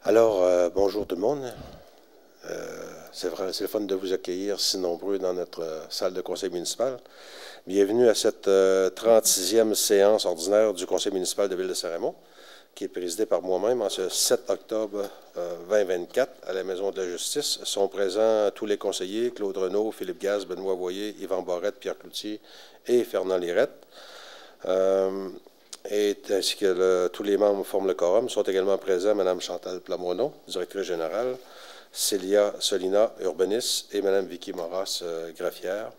Alors, bonjour tout le monde. C'est vrai, c'est le fun de vous accueillir si nombreux dans notre salle de conseil municipal. Bienvenue à cette 36e séance ordinaire du conseil municipal de Ville-de-Saint-Raymond, qui est présidée par moi-même en ce 7 octobre 2024 à la Maison de la Justice. Sont présents tous les conseillers, Claude Renaud, Philippe Gaz, Benoît Voyer, Yvan Barrette, Pierre Cloutier et Fernand Lirette. Ainsi que tous les membres forment le quorum. Sont également présents Mme Chantal Plamondon, directrice générale, Célia Solina, urbaniste, et Mme Vicky Moras, greffière.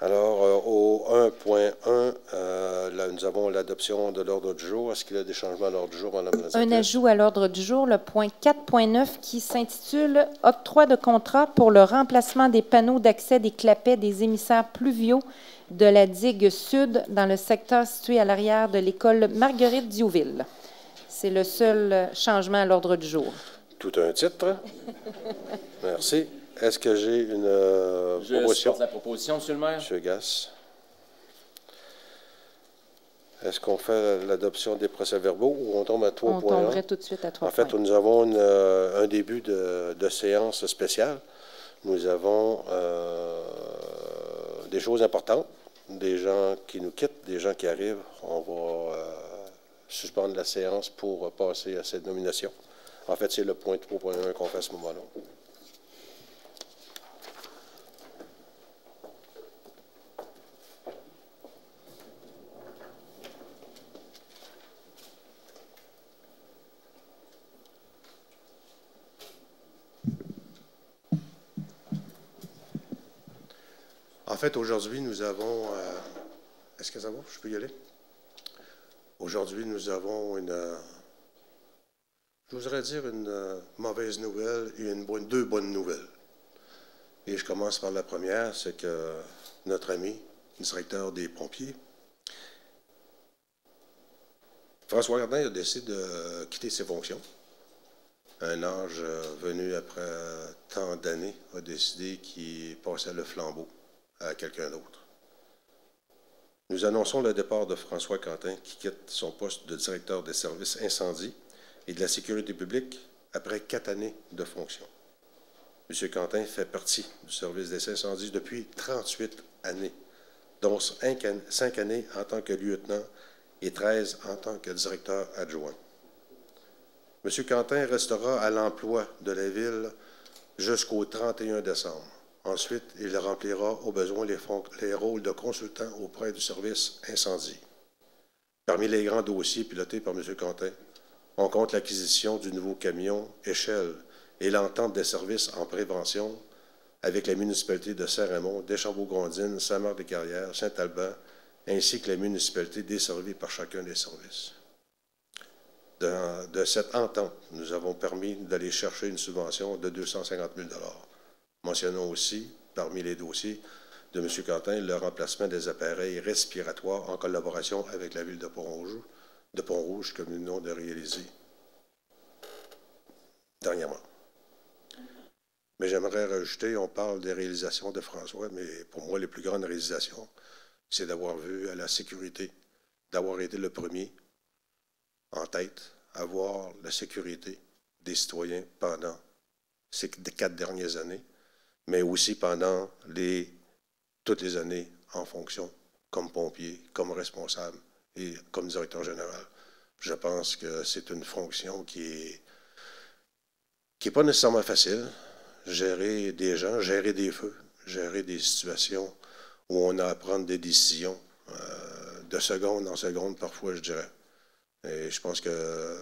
Alors, au 1.1, nous avons l'adoption de l'ordre du jour. Est-ce qu'il y a des changements à l'ordre du jour, Mme la directrice? Un ajout à l'ordre du jour, le point 4.9, qui s'intitule « Octroi de contrat pour le remplacement des panneaux d'accès des clapets des émissaires pluviaux de la digue sud dans le secteur situé à l'arrière de l'école Marguerite-Diouville ». C'est le seul changement à l'ordre du jour. Tout un titre. Merci. Est-ce que j'ai une proposition? Je supporte la proposition, M. le maire. M. Gass. Est-ce qu'on fait l'adoption des procès-verbaux ou on tombe à 3.1? On tomberait tout de suite à 3.1. En fait, nous avons un début de séance spéciale. Nous avons des choses importantes, des gens qui nous quittent, des gens qui arrivent. On va suspendre la séance pour passer à cette nomination. En fait, c'est le point 3.1 qu'on fait à ce moment-là. En fait, aujourd'hui, nous avons... Est-ce que ça va? Je peux y aller? Aujourd'hui, nous avons je voudrais dire une mauvaise nouvelle et deux bonnes nouvelles. Et je commence par la première, c'est que notre ami, le directeur des pompiers, François Gardin, a décidé de quitter ses fonctions. Un âge venu après tant d'années a décidé qu'il passait le flambeau à quelqu'un d'autre. Nous annonçons le départ de François Quentin, qui quitte son poste de directeur des services incendie et de la sécurité publique après 4 années de fonction. M. Quentin fait partie du service des incendies depuis 38 années, dont 5 années en tant que lieutenant et 13 en tant que directeur adjoint. M. Quentin restera à l'emploi de la Ville jusqu'au 31 décembre. Ensuite, il remplira au besoin les rôles de consultant auprès du service incendie. Parmi les grands dossiers pilotés par M. Quentin, on compte l'acquisition du nouveau camion Échelle et l'entente des services en prévention avec la municipalité de Saint-Raymond, Deschambault-Grondines, Saint-Marc-des-Carrières, Saint-Alban, ainsi que la municipalité desservie par chacun des services. De cette entente, nous avons permis d'aller chercher une subvention de 250 000 $. Mentionnons aussi, parmi les dossiers de M. Quentin, le remplacement des appareils respiratoires en collaboration avec la ville de Pont-Rouge, que nous venons de réaliser dernièrement. Mais j'aimerais rajouter, on parle des réalisations de François, mais pour moi, les plus grandes réalisations, c'est d'avoir vu à la sécurité, d'avoir été le premier en tête à voir la sécurité des citoyens pendant ces 4 dernières années, mais aussi pendant toutes les années en fonction, comme pompier, comme responsable et comme directeur général. Je pense que c'est une fonction qui est pas nécessairement facile. Gérer des gens, gérer des feux, gérer des situations où on a à prendre des décisions de seconde en seconde, parfois, je dirais. Et je pense que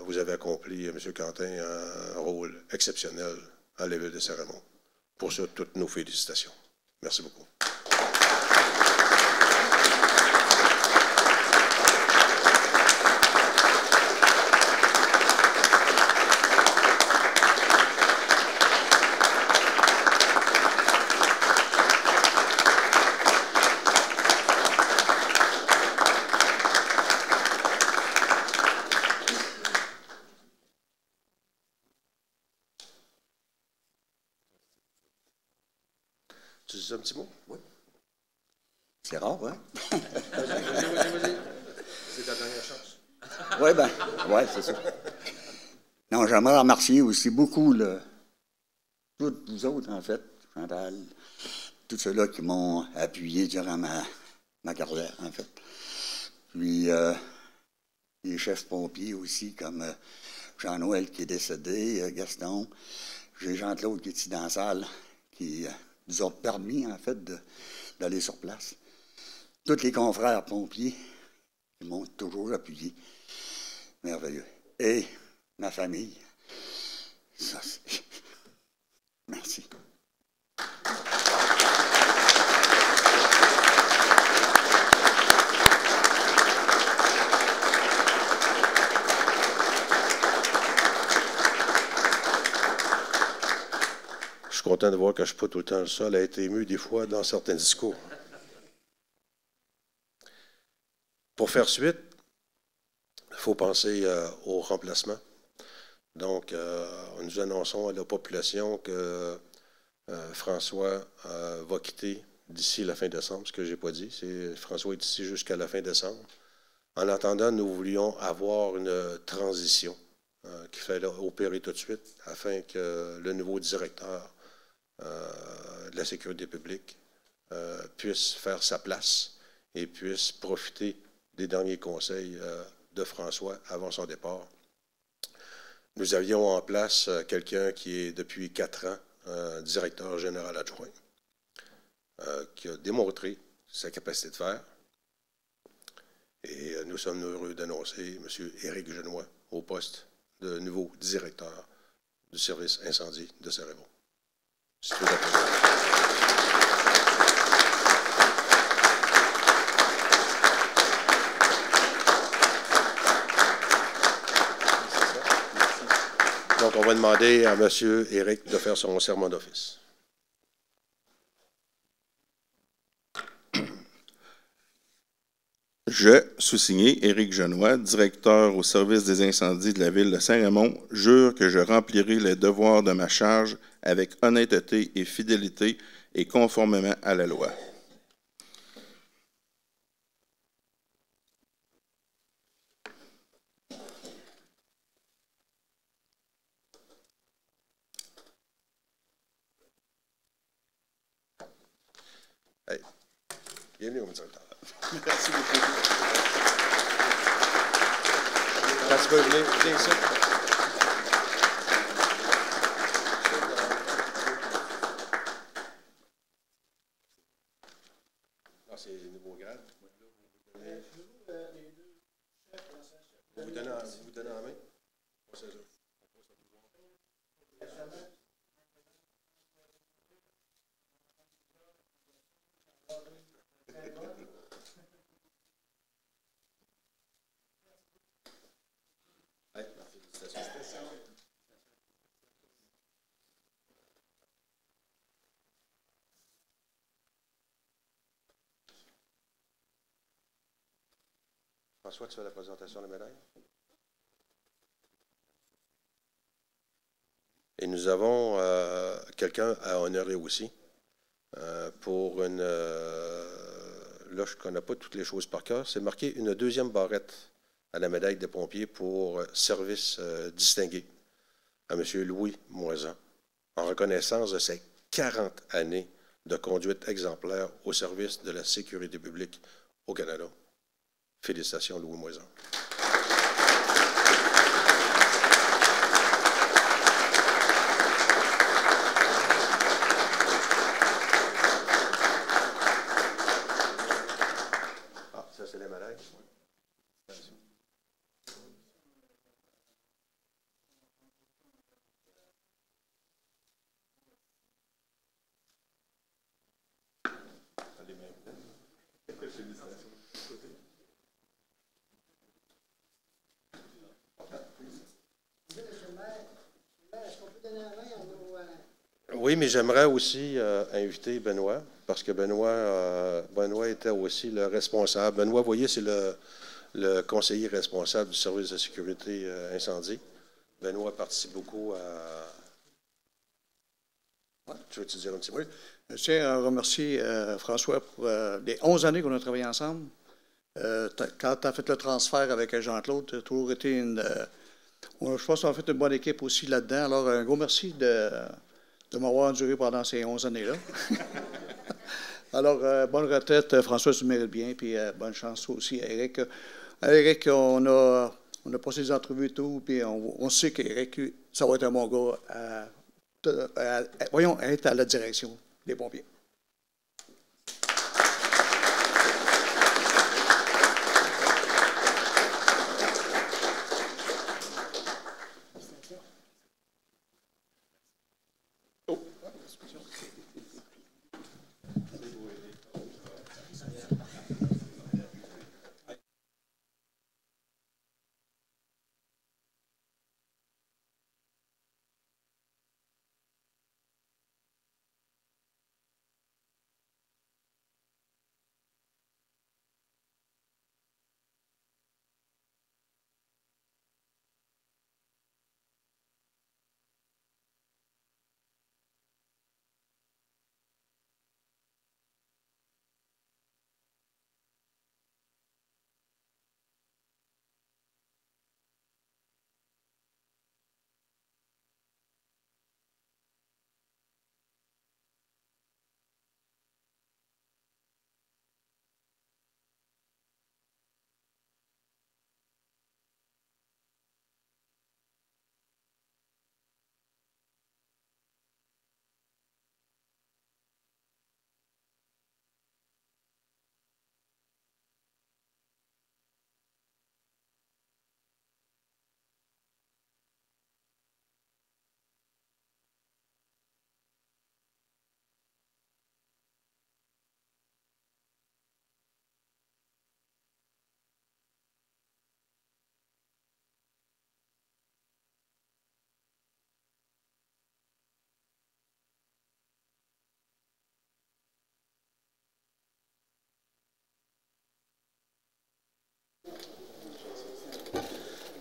vous avez accompli, M. Quentin, un rôle exceptionnel à la ville de Saint-Raymond. Pour ça, toutes nos félicitations. Merci beaucoup. Tu dis un petit mot? Oui. C'est rare, hein? Vas-y. C'est ta dernière chance. Oui, ben, ouais, c'est ça. Non, j'aimerais remercier aussi beaucoup tous vous autres, en fait, Chantal, tous ceux-là qui m'ont appuyé durant ma carrière, en fait. Puis, les chefs pompiers aussi, comme Jean-Noël qui est décédé, Gaston, j'ai Jean-Claude qui est ici dans la salle, qui nous ont permis, en fait, d'aller sur place. Tous les confrères pompiers qui m'ont toujours appuyé. Merveilleux. Et ma famille. Ça, c'est... Merci. Je suis content de voir que je ne suis pas tout le temps le seul à être ému des fois dans certains discours. Pour faire suite, il faut penser au remplacement. Donc, nous annonçons à la population que François va quitter d'ici la fin décembre, ce que je n'ai pas dit. François est ici jusqu'à la fin décembre. En attendant, nous voulions avoir une transition qu'il fallait opérer tout de suite afin que le nouveau directeur de la sécurité publique puisse faire sa place et puisse profiter des derniers conseils de François avant son départ. Nous avions en place quelqu'un qui est depuis 4 ans directeur général adjoint, qui a démontré sa capacité de faire. Et nous sommes heureux d'annoncer M. Éric Genois au poste de nouveau directeur du service incendie de Saint-Raymond. Donc, on va demander à M. Éric de faire son serment d'office. Je, sous-signé Éric Genois, directeur au service des incendies de la ville de Saint-Raymond, jure que je remplirai les devoirs de ma charge avec honnêteté et fidélité et conformément à la loi. Hey. Bienvenue au directeur. Merci beaucoup. Quand tu veux venir, viens ici. Ah, c'est le nouveau grade. Vous donnez en main? C'est ça. François, tu fais la présentation de la médaille. Et nous avons quelqu'un à honorer aussi pour une... là, je ne connais pas toutes les choses par cœur. C'est marqué une deuxième barrette à la médaille des pompiers pour service distingué à M. Louis Moisan, en reconnaissance de ses 40 années de conduite exemplaire au service de la sécurité publique au Canada. Félicitations, Louis Moisan. Ah, ça, c'est les médailles. Oui, mais j'aimerais aussi inviter Benoît, parce que Benoît était aussi le responsable. Benoît, vous voyez, c'est le conseiller responsable du service de sécurité incendie. Benoît participe beaucoup à... Ouais, tu veux-tu dire un petit mot? Oui, je tiens à remercier François pour les 11 années qu'on a travaillé ensemble. Quand tu as fait le transfert avec Jean-Claude, tu as toujours été Je pense qu'on a fait une bonne équipe aussi là-dedans. Alors, un gros merci de m'avoir enduré pendant ces 11 années-là. Alors, bonne retraite, François, tu le mérites bien, puis bonne chance aussi à Éric. Éric, on a passé des entrevues et tout, puis on sait qu'Éric, ça va être un bon gars à être à la direction des pompiers.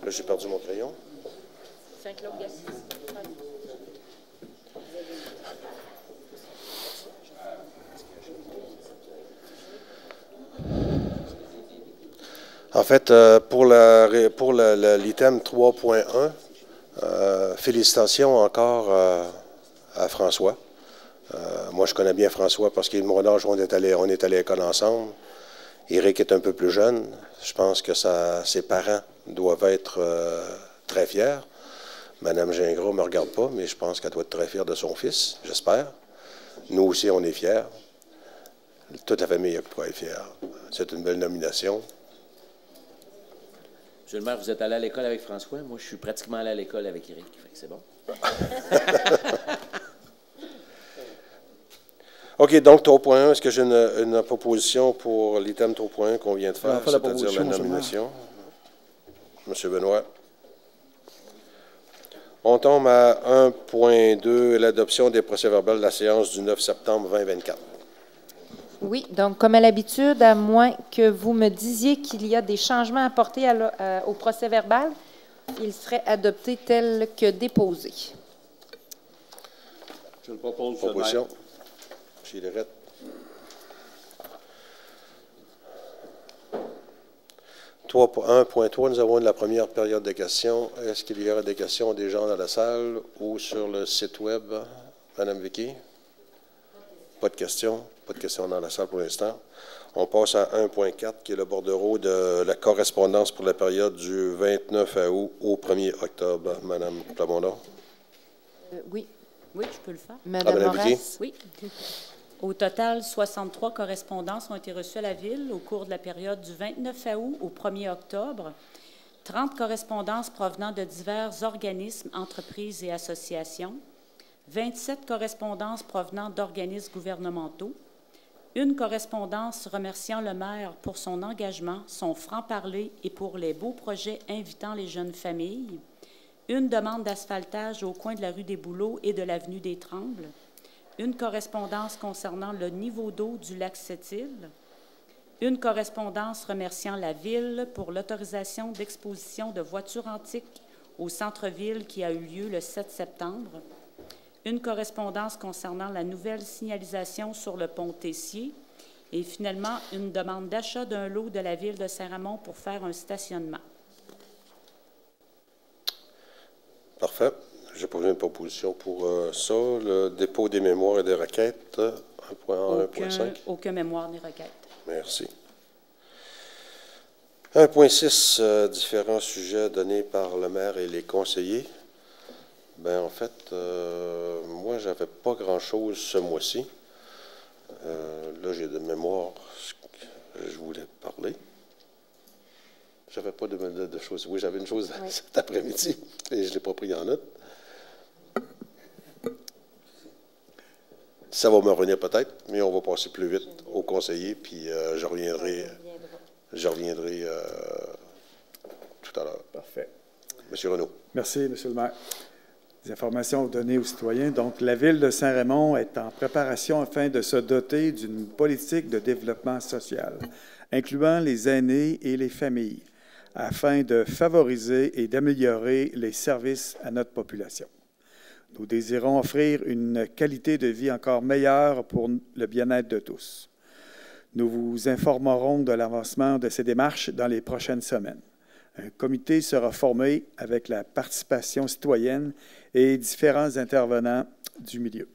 Là, j'ai perdu mon crayon. Saint-Claude Gassis. En fait, pour l'item 3.1, félicitations encore à François. Moi, je connais bien François parce qu'il est de mon âge, on est allé à l'école ensemble. Éric est un peu plus jeune. Je pense que ses parents doivent être très fiers. Madame Gingras ne me regarde pas, mais je pense qu'elle doit être très fière de son fils, j'espère. Nous aussi, on est fiers. Toute la famille est fière. C'est une belle nomination. Monsieur le maire, vous êtes allé à l'école avec François. Moi, je suis pratiquement allé à l'école avec Éric. Fait que c'est bon. OK, donc 3.1, est-ce que j'ai une proposition pour l'item 3.1 qu'on vient de faire, c'est-à-dire la nomination? Monsieur Benoît. On tombe à 1.2, l'adoption des procès-verbaux de la séance du 9 septembre 2024. Oui, donc comme à l'habitude, à moins que vous me disiez qu'il y a des changements à apporter au procès-verbal, il serait adopté tel que déposé. Je le propose. Proposition. Chez Lérette. « 1.3, nous avons la première période de questions. Est-ce qu'il y aura des questions des gens dans la salle ou sur le site web? Madame Vicky? Pas de questions. Pas de questions dans la salle pour l'instant. On passe à 1.4, qui est le bordereau de la correspondance pour la période du 29 août au 1er octobre. Madame Plamondon? Oui. Oui, je peux le faire. Madame Moras? Oui. Au total, 63 correspondances ont été reçues à la Ville au cours de la période du 29 août au 1er octobre. 30 correspondances provenant de divers organismes, entreprises et associations. 27 correspondances provenant d'organismes gouvernementaux. Une correspondance remerciant le maire pour son engagement, son franc-parler et pour les beaux projets invitant les jeunes familles. Une demande d'asphaltage au coin de la rue des Bouleaux et de l'avenue des Trembles. Une correspondance concernant le niveau d'eau du lac Sept-Îles. Une correspondance remerciant la Ville pour l'autorisation d'exposition de voitures antiques au centre-ville qui a eu lieu le 7 septembre. Une correspondance concernant la nouvelle signalisation sur le pont Tessier. Et finalement, une demande d'achat d'un lot de la Ville de Saint-Ramon pour faire un stationnement. Parfait. J'ai posé une proposition pour ça. Le dépôt des mémoires et des requêtes, 1.1.5. Aucun mémoire ni requête. Merci. 1.6, différents sujets donnés par le maire et les conseillers. Ben en fait, moi, j'avais pas grand-chose ce mois-ci. Là, j'ai de mémoire ce que je voulais parler. J'avais pas de choses. Oui, j'avais une chose cet après-midi, et je ne l'ai pas pris en note. Ça va me revenir peut-être, mais on va passer plus vite aux conseillers, puis je reviendrai tout à l'heure. Parfait. Monsieur Renaud. Merci, M. le maire. Des informations données aux citoyens. Donc, la Ville de Saint-Raymond est en préparation afin de se doter d'une politique de développement social, incluant les aînés et les familles, afin de favoriser et d'améliorer les services à notre population. Nous désirons offrir une qualité de vie encore meilleure pour le bien-être de tous. Nous vous informerons de l'avancement de ces démarches dans les prochaines semaines. Un comité sera formé avec la participation citoyenne et différents intervenants du milieu.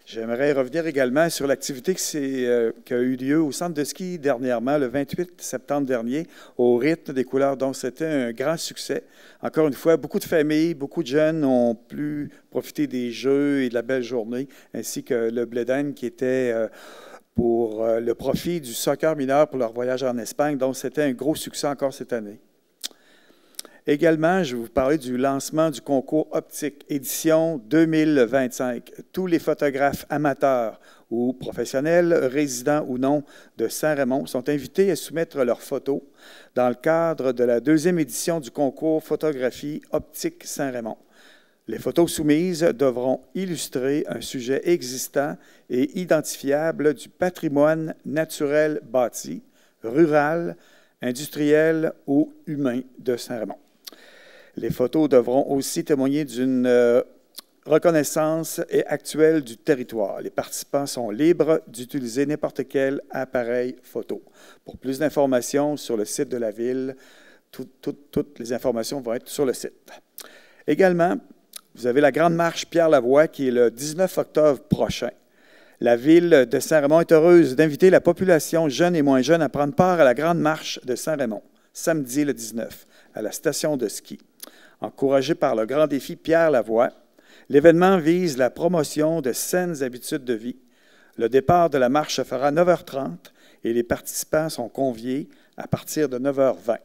J'aimerais revenir également sur l'activité qui a eu lieu au centre de ski dernièrement, le 28 septembre dernier, au rythme des couleurs. Donc, c'était un grand succès. Encore une fois, beaucoup de familles, beaucoup de jeunes ont pu profiter des jeux et de la belle journée, ainsi que le blé d'Inde qui était pour le profit du soccer mineur pour leur voyage en Espagne. Donc, c'était un gros succès encore cette année. Également, je vais vous parler du lancement du concours optique édition 2025. Tous les photographes amateurs ou professionnels, résidents ou non de Saint-Raymond, sont invités à soumettre leurs photos dans le cadre de la 2e édition du concours Photographie optique Saint-Raymond. Les photos soumises devront illustrer un sujet existant et identifiable du patrimoine naturel bâti, rural, industriel ou humain de Saint-Raymond. Les photos devront aussi témoigner d'une reconnaissance actuelle du territoire. Les participants sont libres d'utiliser n'importe quel appareil photo. Pour plus d'informations sur le site de la Ville, toutes les informations vont être sur le site. Également, vous avez la Grande Marche Pierre-Lavoie qui est le 19 octobre prochain. La Ville de Saint-Raymond est heureuse d'inviter la population jeune et moins jeune à prendre part à la Grande Marche de Saint-Raymond, samedi le 19, à la station de ski. Encouragé par le grand défi Pierre-Lavoie, l'événement vise la promotion de saines habitudes de vie. Le départ de la marche se fera à 9h30 et les participants sont conviés à partir de 9h20.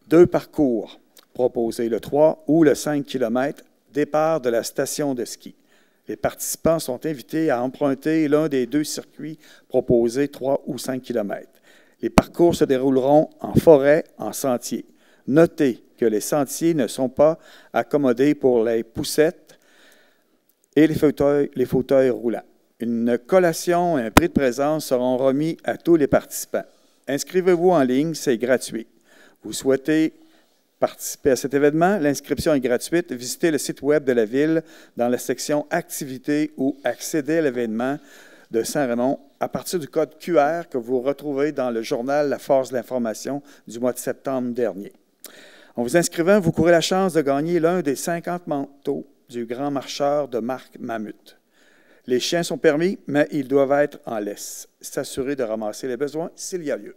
2 parcours proposés, le 3 ou le 5 km, départ de la station de ski. Les participants sont invités à emprunter l'un des 2 circuits proposés, 3 ou 5 km. Les parcours se dérouleront en forêt, en sentier. Notez que les sentiers ne sont pas accommodés pour les poussettes et les fauteuils roulants. Une collation et un prix de présence seront remis à tous les participants. Inscrivez-vous en ligne, c'est gratuit. Vous souhaitez participer à cet événement? L'inscription est gratuite. Visitez le site web de la Ville dans la section « Activités » ou accédez à l'événement de Saint-Raymond à partir du code QR que vous retrouvez dans le journal La Force de l'information du mois de septembre dernier. En vous inscrivant, vous courez la chance de gagner l'un des 50 manteaux du grand marcheur de marque Mammut. Les chiens sont permis, mais ils doivent être en laisse. S'assurer de ramasser les besoins s'il y a lieu.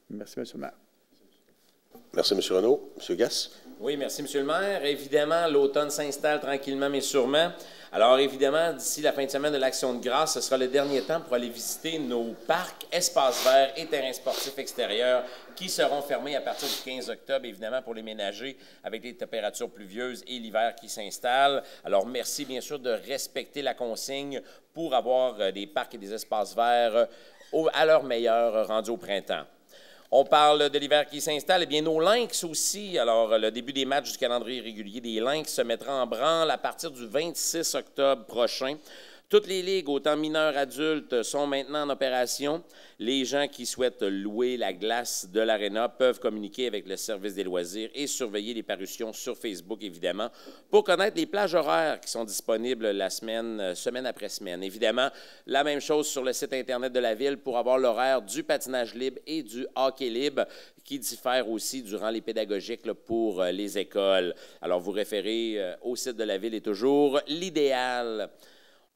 Merci, M. le maire. Merci, M. Renaud. M. Gass. Oui, merci, M. le maire. Évidemment, l'automne s'installe tranquillement, mais sûrement. Alors, évidemment, d'ici la fin de semaine de l'Action de grâce, ce sera le dernier temps pour aller visiter nos parcs, espaces verts et terrains sportifs extérieurs qui seront fermés à partir du 15 octobre, évidemment, pour les ménagers avec les températures pluvieuses et l'hiver qui s'installe. Alors, merci, bien sûr, de respecter la consigne pour avoir des parcs et des espaces verts à leur meilleur rendu au printemps. On parle de l'hiver qui s'installe. Eh bien, nos Lynx aussi. Alors, le début des matchs du calendrier régulier des Lynx se mettra en branle à partir du 26 octobre prochain. Toutes les ligues, autant mineurs, adultes, sont maintenant en opération. Les gens qui souhaitent louer la glace de l'aréna peuvent communiquer avec le service des loisirs et surveiller les parutions sur Facebook, évidemment, pour connaître les plages horaires qui sont disponibles la semaine après semaine. Évidemment, la même chose sur le site Internet de la Ville pour avoir l'horaire du patinage libre et du hockey libre qui diffèrent aussi durant les pédagogiques là, pour les écoles. Alors, vous référez au site de la Ville est toujours l'idéal.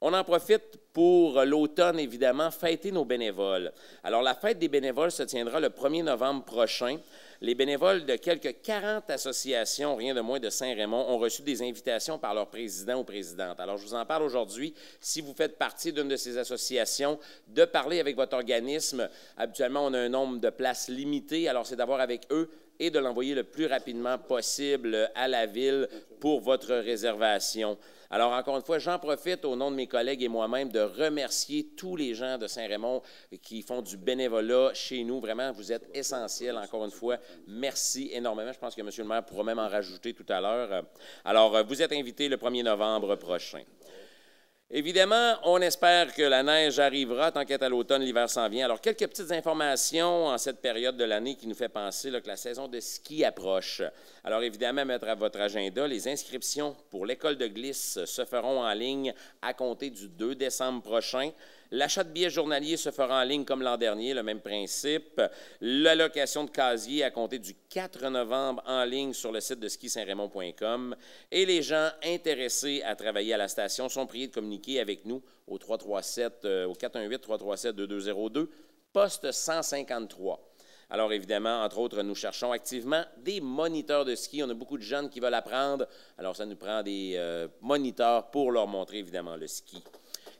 On en profite pour l'automne, évidemment, fêter nos bénévoles. Alors, la fête des bénévoles se tiendra le 1er novembre prochain. Les bénévoles de quelques 40 associations, rien de moins de Saint-Raymond, ont reçu des invitations par leur président ou présidente. Alors, je vous en parle aujourd'hui. Si vous faites partie d'une de ces associations, de parler avec votre organisme. Habituellement, on a un nombre de places limité, alors c'est d'avoir avec eux et de l'envoyer le plus rapidement possible à la Ville pour votre réservation. Alors, encore une fois, j'en profite au nom de mes collègues et moi-même de remercier tous les gens de Saint-Raymond qui font du bénévolat chez nous. Vraiment, vous êtes essentiels. Encore une fois, merci énormément. Je pense que M. le maire pourra même en rajouter tout à l'heure. Alors, vous êtes invités le 1er novembre prochain. Évidemment, on espère que la neige arrivera tant qu'à l'automne, l'hiver s'en vient. Alors, quelques petites informations en cette période de l'année qui nous fait penser là, que la saison de ski approche. Alors, évidemment, mettre à votre agenda, les inscriptions pour l'école de glisse se feront en ligne à compter du 2 décembre prochain. L'achat de billets journaliers se fera en ligne comme l'an dernier, le même principe. L'allocation de casier à compter du 4 novembre en ligne sur le site de skisaintraymond.com. Et les gens intéressés à travailler à la station sont priés de communiquer avec nous au 418-337-2202, poste 153. Alors, évidemment, entre autres, nous cherchons activement des moniteurs de ski. On a beaucoup de jeunes qui veulent apprendre. Alors, ça nous prend des moniteurs pour leur montrer, évidemment, le ski.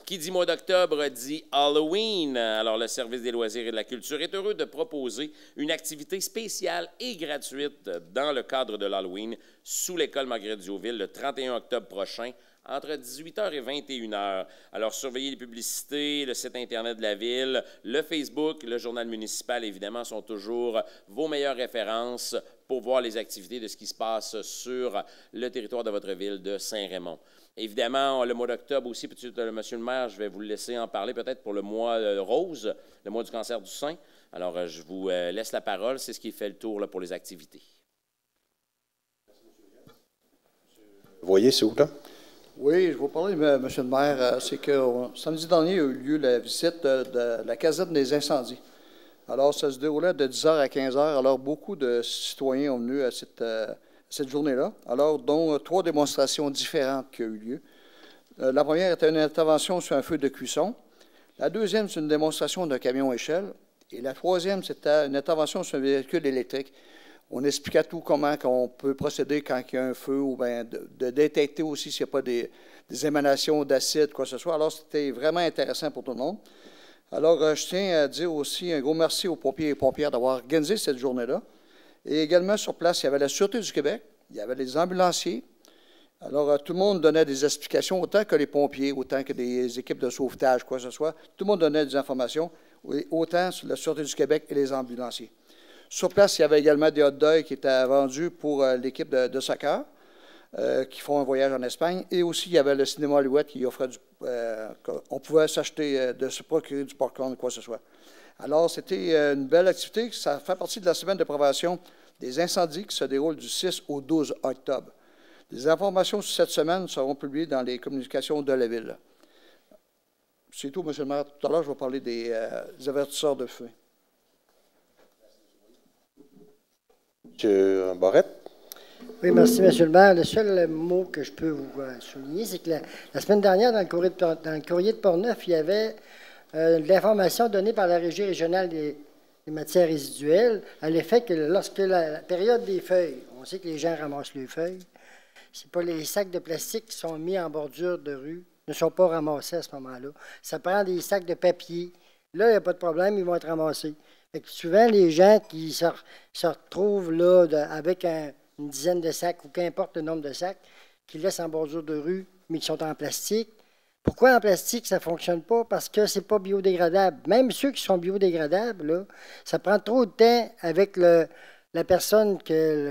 Qui dit mois d'octobre dit Halloween. Alors, le service des loisirs et de la culture est heureux de proposer une activité spéciale et gratuite dans le cadre de l'Halloween sous l'école Marguerite-Diouville le 31 octobre prochain entre 18h et 21h. Alors, surveillez les publicités, le site Internet de la Ville, le Facebook, le journal municipal, évidemment, sont toujours vos meilleures références pour voir les activités de ce qui se passe sur le territoire de votre ville de Saint-Raymond. Évidemment, le mois d'octobre aussi, Monsieur le maire, je vais vous le laisser en parler peut-être pour le mois rose, le mois du cancer du sein. Alors, je vous laisse la parole. C'est ce qui fait le tour là, pour les activités. Vous voyez, c'est où, là? Oui, je vais vous parler, Monsieur le maire. C'est que samedi dernier, il a eu lieu la visite de la caserne des incendies. Alors, ça se déroulait de 10h à 15h. Alors, beaucoup de citoyens ont venu à cette journée-là, alors dont 3 démonstrations différentes qui ont eu lieu. La première était une intervention sur un feu de cuisson. La deuxième, c'est une démonstration d'un camion-échelle. Et la troisième, c'était une intervention sur un véhicule électrique. On expliquait tout comment on peut procéder quand il y a un feu ou bien de détecter aussi s'il n'y a pas des émanations d'acide, quoi que ce soit. Alors, c'était vraiment intéressant pour tout le monde. Alors, je tiens à dire aussi un gros merci aux pompiers et pompières d'avoir organisé cette journée-là. Et également, sur place, il y avait la Sûreté du Québec, il y avait les ambulanciers. Alors, tout le monde donnait des explications, autant que les pompiers, autant que des équipes de sauvetage, quoi que ce soit. Tout le monde donnait des informations, autant sur la Sûreté du Québec et les ambulanciers. Sur place, il y avait également des hot dogs qui étaient vendus pour l'équipe de soccer, qui font un voyage en Espagne. Et aussi, il y avait le cinéma Hollywood qui offrait on pouvait s'acheter, de se procurer du popcorn, quoi que ce soit. Alors, c'était une belle activité. Ça fait partie de la semaine de prévention des incendies qui se déroule du 6 au 12 octobre. Les informations sur cette semaine seront publiées dans les communications de la Ville. C'est tout, M. le maire. Tout à l'heure, je vais parler des avertisseurs de feu. M. Barrette? Oui, merci, M. le maire. Le seul mot que je peux vous souligner, c'est que la semaine dernière, dans le courrier de Portneuf, il y avait de l'information donnée par la Régie régionale des matières résiduelles à l'effet que lorsque la période des feuilles, on sait que les gens ramassent les feuilles, c'est pas les sacs de plastique qui sont mis en bordure de rue, ne sont pas ramassés à ce moment-là. Ça prend des sacs de papier. Là, il n'y a pas de problème, ils vont être ramassés. Fait que souvent, les gens qui se retrouvent là avec une dizaine de sacs, ou qu'importe le nombre de sacs, qu'ils laissent en bordure de rue, mais qui sont en plastique. Pourquoi en plastique, ça ne fonctionne pas? Parce que ce n'est pas biodégradable. Même ceux qui sont biodégradables, là, ça prend trop de temps avec le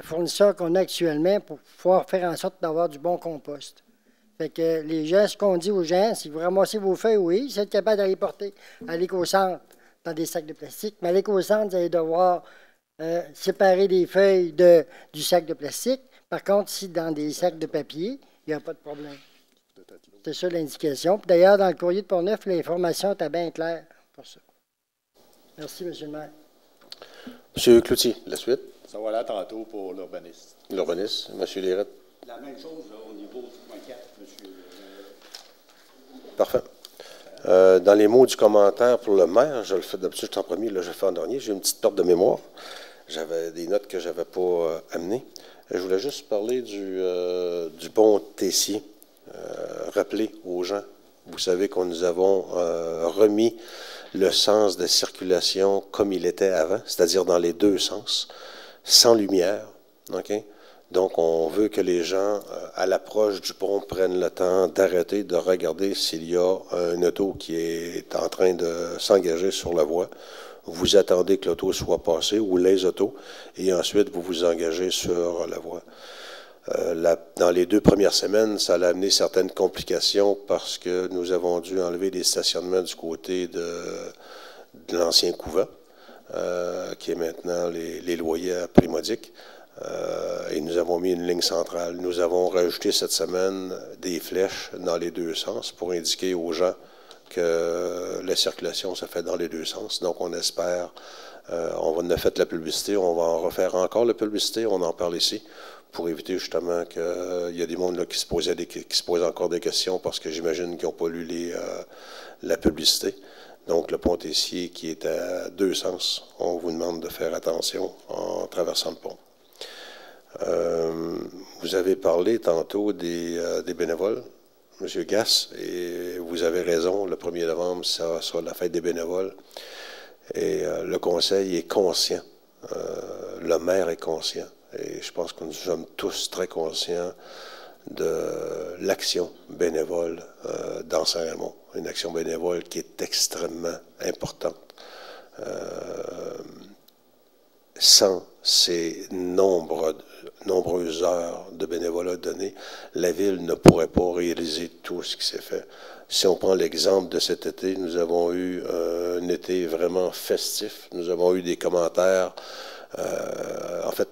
fournisseur qu'on a actuellement pour pouvoir faire en sorte d'avoir du bon compost. Fait que les gens, ce qu'on dit aux gens, si vous ramassez vos feuilles, oui, vous êtes capable d'aller porter à l'éco-centre dans des sacs de plastique. Mais à l'éco-centre, vous allez devoir séparer les feuilles du sac de plastique. Par contre, si dans des sacs de papier, il n'y a pas de problème. C'est ça l'indication. D'ailleurs, dans le courrier de Portneuf, l'information était bien claire pour ça. Merci, M. le maire. M. Cloutier, la suite. Ça va là tantôt pour l'urbaniste. L'urbaniste, M. Lérette. La même chose là, au niveau du point 4, M. Parfait. Dans les mots du commentaire pour le maire, je le fais d'habitude en premier, là je le fais en dernier. J'ai une petite perte de mémoire. J'avais des notes que je n'avais pas amenées. Je voulais juste parler du pont Tessier. Rappeler aux gens, vous savez qu'on nous avons remis le sens de circulation comme il était avant, c'est-à-dire dans les deux sens, sans lumière. Okay? Donc, on veut que les gens, à l'approche du pont, prennent le temps d'arrêter, de regarder s'il y a un auto qui est en train de s'engager sur la voie. Vous attendez que l'auto soit passée, ou les autos, et ensuite, vous vous engagez sur la voie. Dans les 2 premières semaines, ça a amené certaines complications parce que nous avons dû enlever des stationnements du côté de l'ancien couvent, qui est maintenant les loyers à prix modique. Et nous avons mis une ligne centrale. Nous avons rajouté cette semaine des flèches dans les deux sens pour indiquer aux gens que la circulation se fait dans les deux sens. Donc, on espère, on a fait la publicité, on va en refaire encore la publicité, on en parle ici, pour éviter justement qu'il y a des mondes là qui se posent encore des questions parce que j'imagine qu'ils n'ont pas lu la publicité. Donc, le pont Tessier qui est à deux sens, on vous demande de faire attention en traversant le pont. Vous avez parlé tantôt des bénévoles, M. Gass, et vous avez raison, le 1er novembre, ça sera la fête des bénévoles. Et le conseil est conscient, le maire est conscient, et je pense que nous sommes tous très conscients de l'action bénévole dans Saint-Raymond, une action bénévole qui est extrêmement importante. Sans ces nombreuses heures de bénévolat données, la Ville ne pourrait pas réaliser tout ce qui s'est fait. Si on prend l'exemple de cet été, nous avons eu un été vraiment festif. Nous avons eu des commentaires. En fait,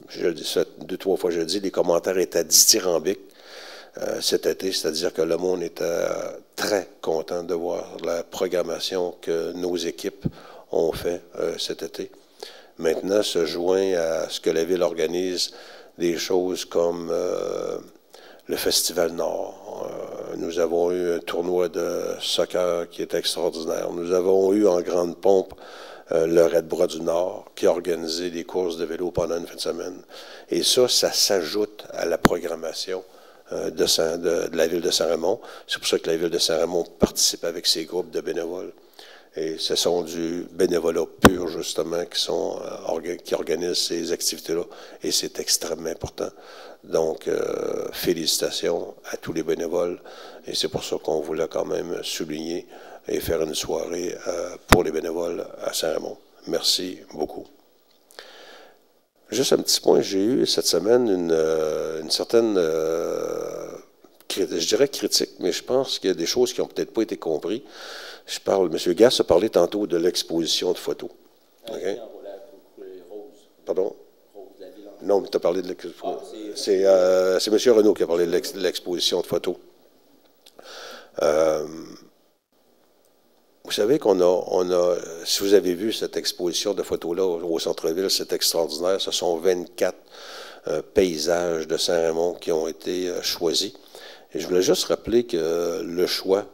je le dis 2-3 fois, je le dis, les commentaires étaient dithyrambiques cet été, c'est-à-dire que le monde était très content de voir la programmation que nos équipes ont fait cet été. Maintenant, se joint à ce que la Ville organise des choses comme le Festival Nord. Nous avons eu un tournoi de soccer qui est extraordinaire. Nous avons eu en grande pompe le Red Bras du Nord qui a organisé des courses de vélo pendant une fin de semaine. Et ça s'ajoute à la programmation de la Ville de Saint-Raymond. C'est pour ça que la Ville de Saint-Raymond participe avec ses groupes de bénévoles. Et ce sont du bénévolat pur, justement, qui organisent ces activités-là. Et c'est extrêmement important. Donc, félicitations à tous les bénévoles. Et c'est pour ça qu'on voulait quand même souligner et faire une soirée pour les bénévoles à Saint-Raymond. Merci beaucoup. Juste un petit point, j'ai eu cette semaine une certaine, je dirais critique, mais je pense qu'il y a des choses qui n'ont peut-être pas été comprises. M. Gass a parlé tantôt de l'exposition de photos. Okay? Pardon? Non, mais tu as parlé de l'exposition. C'est M. Renaud qui a parlé de l'exposition de photos. Vous savez qu'on a, si vous avez vu cette exposition de photos-là au centre-ville, c'est extraordinaire. Ce sont 24 paysages de Saint-Raymond qui ont été choisis. Et je voulais juste rappeler que le choix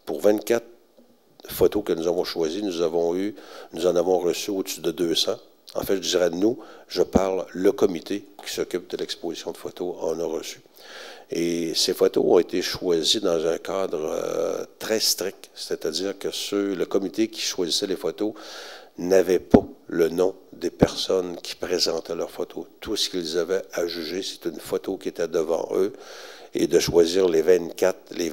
pour 24 photos que nous avons choisies, nous en avons reçu au-dessus de 200. En fait, je dirais nous, je parle le comité qui s'occupe de l'exposition de photos en a reçu. Et ces photos ont été choisies dans un cadre très strict, c'est-à-dire que le comité qui choisissait les photos n'avait pas le nom des personnes qui présentaient leurs photos. Tout ce qu'ils avaient à juger, c'est une photo qui était devant eux, et de choisir les 24, le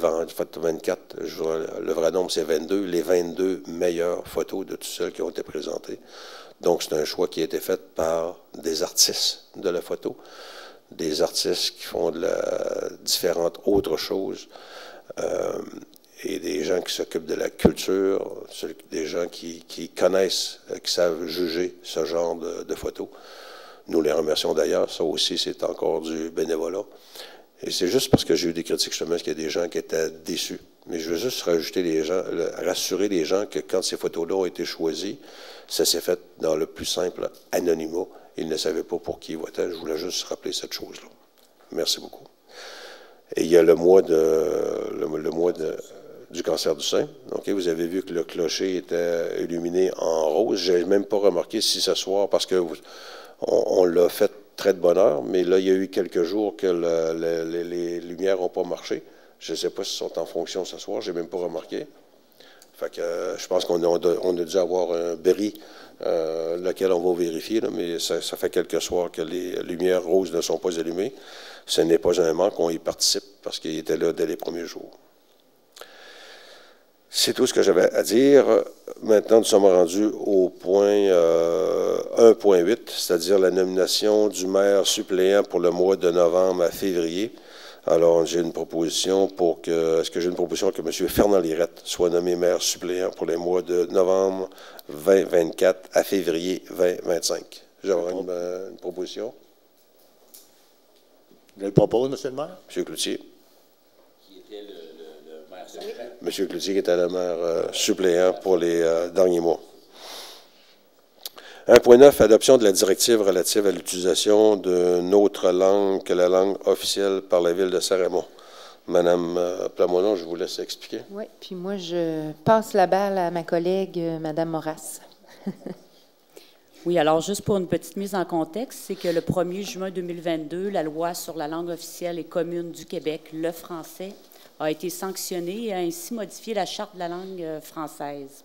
vrai nombre c'est 22, les 22 meilleures photos de toutes celles qui ont été présentées. Donc c'est un choix qui a été fait par des artistes de la photo. des artistes qui font de différentes autres choses, et des gens qui s'occupent de la culture, des gens qui connaissent, qui savent juger ce genre de photos. Nous les remercions d'ailleurs. Ça aussi, c'est encore du bénévolat. Et c'est juste parce que j'ai eu des critiques, justement, qu'il y a des gens qui étaient déçus. Mais je veux juste rassurer les gens que quand ces photos-là ont été choisies, ça s'est fait dans le plus simple anonymat. Ils ne savaient pas pour qui ils votaient. Je voulais juste rappeler cette chose-là. Merci beaucoup. Et il y a le mois du cancer du sein. Okay, vous avez vu que le clocher était illuminé en rose. Je n'ai même pas remarqué si ce soir, parce que on l'a fait très de bonne heure, mais là, il y a eu quelques jours que les lumières n'ont pas marché. Je ne sais pas si elles sont en fonction ce soir, je n'ai même pas remarqué. Fait que je pense qu'on a dû avoir un bris, lequel on va vérifier, là, mais ça fait quelques soirs que les lumières roses ne sont pas allumées. Ce n'est pas un manque, on y participe parce qu'il était là dès les premiers jours. C'est tout ce que j'avais à dire. Maintenant, nous sommes rendus au point 1.8, c'est-à-dire la nomination du maire suppléant pour le mois de novembre à février. Alors, j'ai une proposition est-ce que j'ai une proposition que M. Fernand Lirette soit nommé maire suppléant pour les mois de novembre 2024 à février 2025? J'aurais une proposition. Je le propose, M. le maire. M. Cloutier. Qui était le maire suppléant. M. Cloutier qui était le maire suppléant pour les derniers mois. 1.9, adoption de la directive relative à l'utilisation d'une autre langue que la langue officielle par la Ville de Saint-Raymond. Madame Plamondon, je vous laisse expliquer. Oui, puis moi, je passe la balle à ma collègue, Madame Moras. Oui, alors juste pour une petite mise en contexte, c'est que le 1er juin 2022, la loi sur la langue officielle et commune du Québec, le français, a été sanctionnée et a ainsi modifié la Charte de la langue française.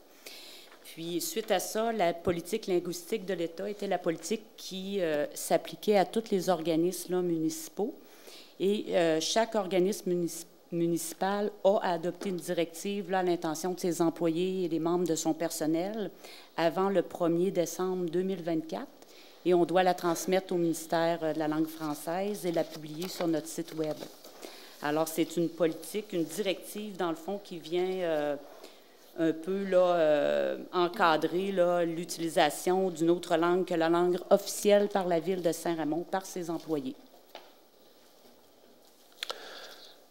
Puis, suite à ça, la politique linguistique de l'État était la politique qui s'appliquait à tous les organismes là, municipaux. Et chaque organisme municipal a adopté une directive là, à l'intention de ses employés et des membres de son personnel avant le 1er décembre 2024. Et on doit la transmettre au ministère de la langue française et la publier sur notre site Web. Alors, c'est une politique, une directive, dans le fond, qui vient un peu là, encadrer là, l'utilisation d'une autre langue que la langue officielle par la Ville de Saint-Raymond, par ses employés.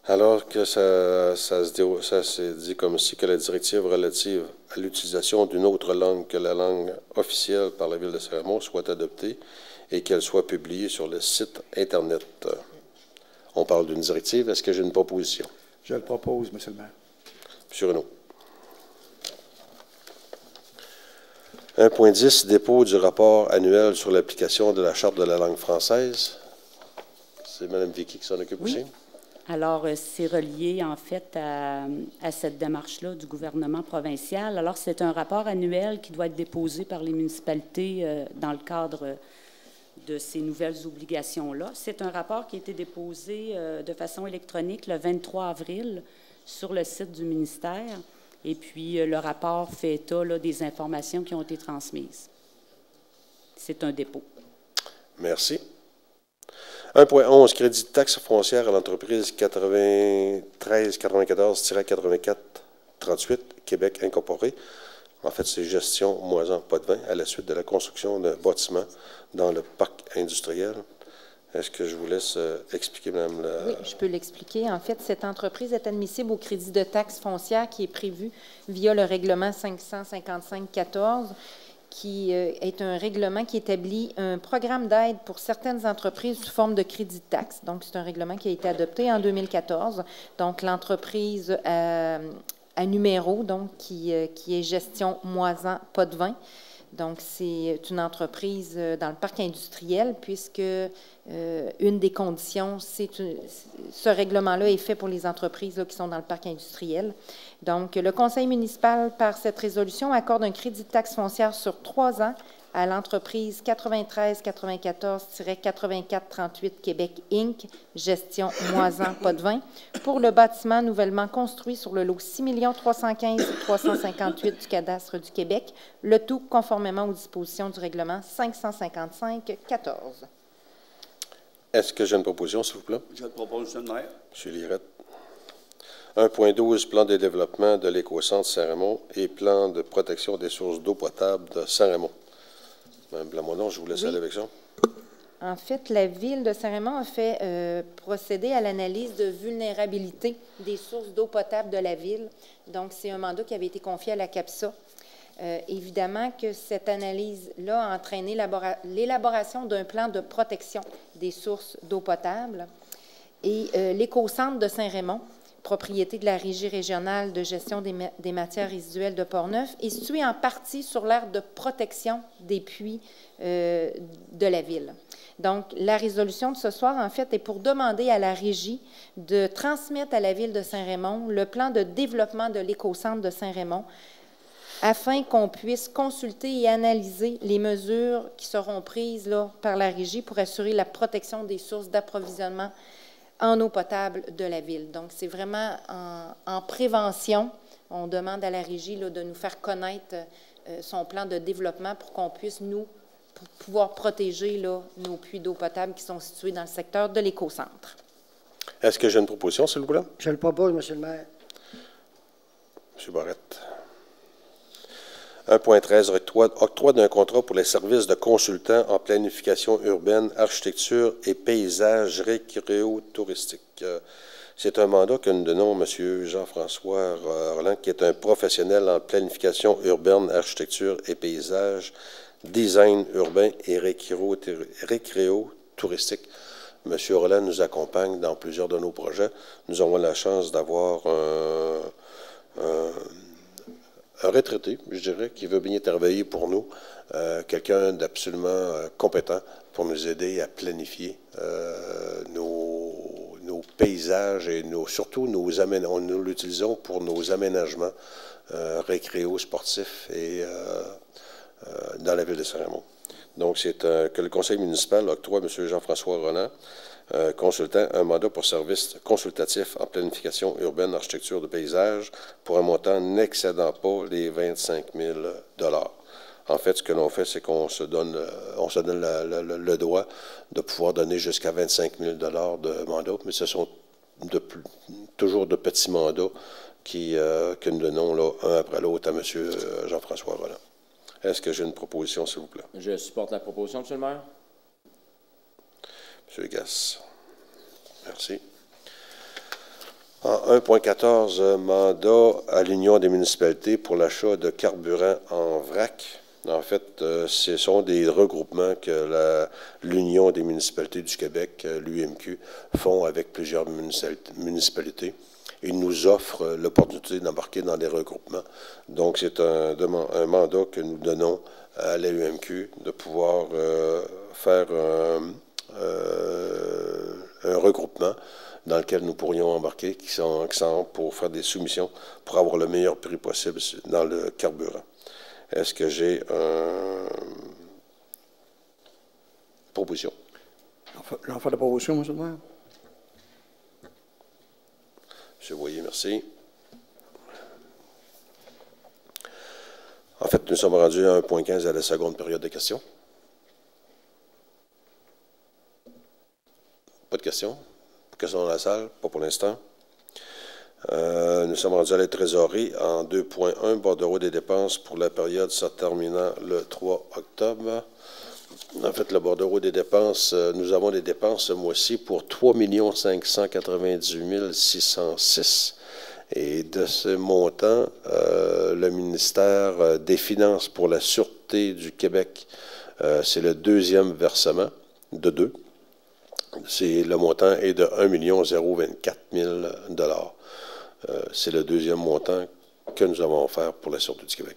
Alors que ça s'est dit comme si que la directive relative à l'utilisation d'une autre langue que la langue officielle par la Ville de Saint-Raymond soit adoptée et qu'elle soit publiée sur le site Internet. On parle d'une directive. Est-ce que j'ai une proposition? Je le propose, M. le maire. M. Renaud. 1.10, dépôt du rapport annuel sur l'application de la Charte de la langue française. C'est Mme Vicky qui s'en occupe aussi? Alors, c'est relié, en fait, à cette démarche-là du gouvernement provincial. Alors, c'est un rapport annuel qui doit être déposé par les municipalités dans le cadre de ces nouvelles obligations-là. C'est un rapport qui a été déposé de façon électronique le 23 avril sur le site du ministère. Et puis, le rapport fait état là, des informations qui ont été transmises. C'est un dépôt. Merci. 1.11, crédit de taxe foncière à l'entreprise 9394-8438, Québec Incorporé. En fait, c'est gestion Moisan Potvin à la suite de la construction d'un bâtiment dans le parc industriel. Est-ce que je vous laisse expliquer, Mme la... Oui, je peux l'expliquer. En fait, cette entreprise est admissible au crédit de taxe foncière qui est prévu via le règlement 555-14, qui est un règlement qui établit un programme d'aide pour certaines entreprises sous forme de crédit de taxe. Donc, c'est un règlement qui a été adopté en 2014. Donc, l'entreprise à numéro, donc, qui est gestion Moisan Potvin. Donc, c'est une entreprise dans le parc industriel, puisque une des conditions, ce règlement-là est fait pour les entreprises là, qui sont dans le parc industriel. Donc, le conseil municipal, par cette résolution, accorde un crédit de taxe foncière sur 3 ans à l'entreprise 9394-8438 Québec Inc., gestion Moisan Potvin, pour le bâtiment nouvellement construit sur le lot 6 315 358 du cadastre du Québec, le tout conformément aux dispositions du règlement 555-14. Est-ce que j'ai une proposition, s'il vous plaît? Je le propose, M. le maire. M. Lirette. 1.12, plan de développement de l'écocentre Saint-Raymond et plan de protection des sources d'eau potable de Saint-Raymond. Mme Blamondon, je vous laisse aller avec ça. En fait, la Ville de Saint-Raymond a fait procéder à l'analyse de vulnérabilité des sources d'eau potable de la Ville. Donc, c'est un mandat qui avait été confié à la CAPSA. Évidemment que cette analyse-là a entraîné l'élaboration d'un plan de protection des sources d'eau potable. Et l'écocentre de Saint-Raymond, propriété de la Régie régionale de gestion des matières résiduelles de Portneuf, est situé en partie sur l'aire de protection des puits de la Ville. Donc, la résolution de ce soir, en fait, est pour demander à la Régie de transmettre à la Ville de Saint-Raymond le plan de développement de l'écocentre de Saint-Raymond afin qu'on puisse consulter et analyser les mesures qui seront prises là, par la Régie pour assurer la protection des sources d'approvisionnement en eau potable de la Ville. Donc, c'est vraiment en prévention. On demande à la Régie là, de nous faire connaître son plan de développement pour qu'on puisse, nous, pouvoir protéger là, nos puits d'eau potable qui sont situés dans le secteur de l'écocentre. Est-ce que j'ai une proposition, s'il vous plaît? Je le propose, M. le maire. M. Barrette. 1.13, octroi d'un contrat pour les services de consultants en planification urbaine, architecture et paysage récréo-touristique. C'est un mandat que nous donnons à M. Jean-François Roland, qui est un professionnel en planification urbaine, architecture et paysage, design urbain et récréo-touristique. M. Roland nous accompagne dans plusieurs de nos projets. Nous avons la chance d'avoir un retraité, je dirais, qui veut bien travailler pour nous, quelqu'un d'absolument compétent pour nous aider à planifier nos paysages et surtout nos aménagements. Nous l'utilisons pour nos aménagements récréo, sportifs et dans la ville de Saint-Raymond. Donc, c'est que le conseil municipal octroie à M. Jean-François Roland, consultant, un mandat pour service consultatif en planification urbaine, architecture de paysage, pour un montant n'excédant pas les 25 000 $. En fait, ce que l'on fait, c'est qu'on se donne, le droit de pouvoir donner jusqu'à 25 000 $ de mandat, mais ce sont toujours de petits mandats que nous donnons là, un après l'autre à M. Jean-François Roland. Est-ce que j'ai une proposition, s'il vous plaît? Je supporte la proposition, M. le maire. M. Gass. Merci. En 1.14, mandat à l'Union des municipalités pour l'achat de carburant en vrac. En fait, ce sont des regroupements que l'Union des municipalités du Québec, l'UMQ, font avec plusieurs municipalités. Ils nous offrent l'opportunité d'embarquer dans des regroupements. Donc, c'est un mandat que nous donnons à la UMQ de pouvoir faire un regroupement dans lequel nous pourrions embarquer, qui sont pour faire des soumissions, pour avoir le meilleur prix possible dans le carburant. Est-ce que j'ai une proposition? J'en fais la proposition, M. le maire. M. Boyer, merci. En fait, nous sommes rendus à 1.15 à la seconde période de questions. Pas de questions? Questions dans la salle? Pas pour l'instant. Nous sommes rendus à la trésorerie en 2.1, bordereau des dépenses pour la période se terminant le 3 octobre. En fait, le bordereau des dépenses, nous avons des dépenses ce mois-ci pour 3 598 606. Et de ce montant, le ministère des Finances pour la Sûreté du Québec, c'est le deuxième versement de 2. Le montant est de 1 024 000 $. C'est le deuxième montant que nous avons offert pour la Sûreté du Québec.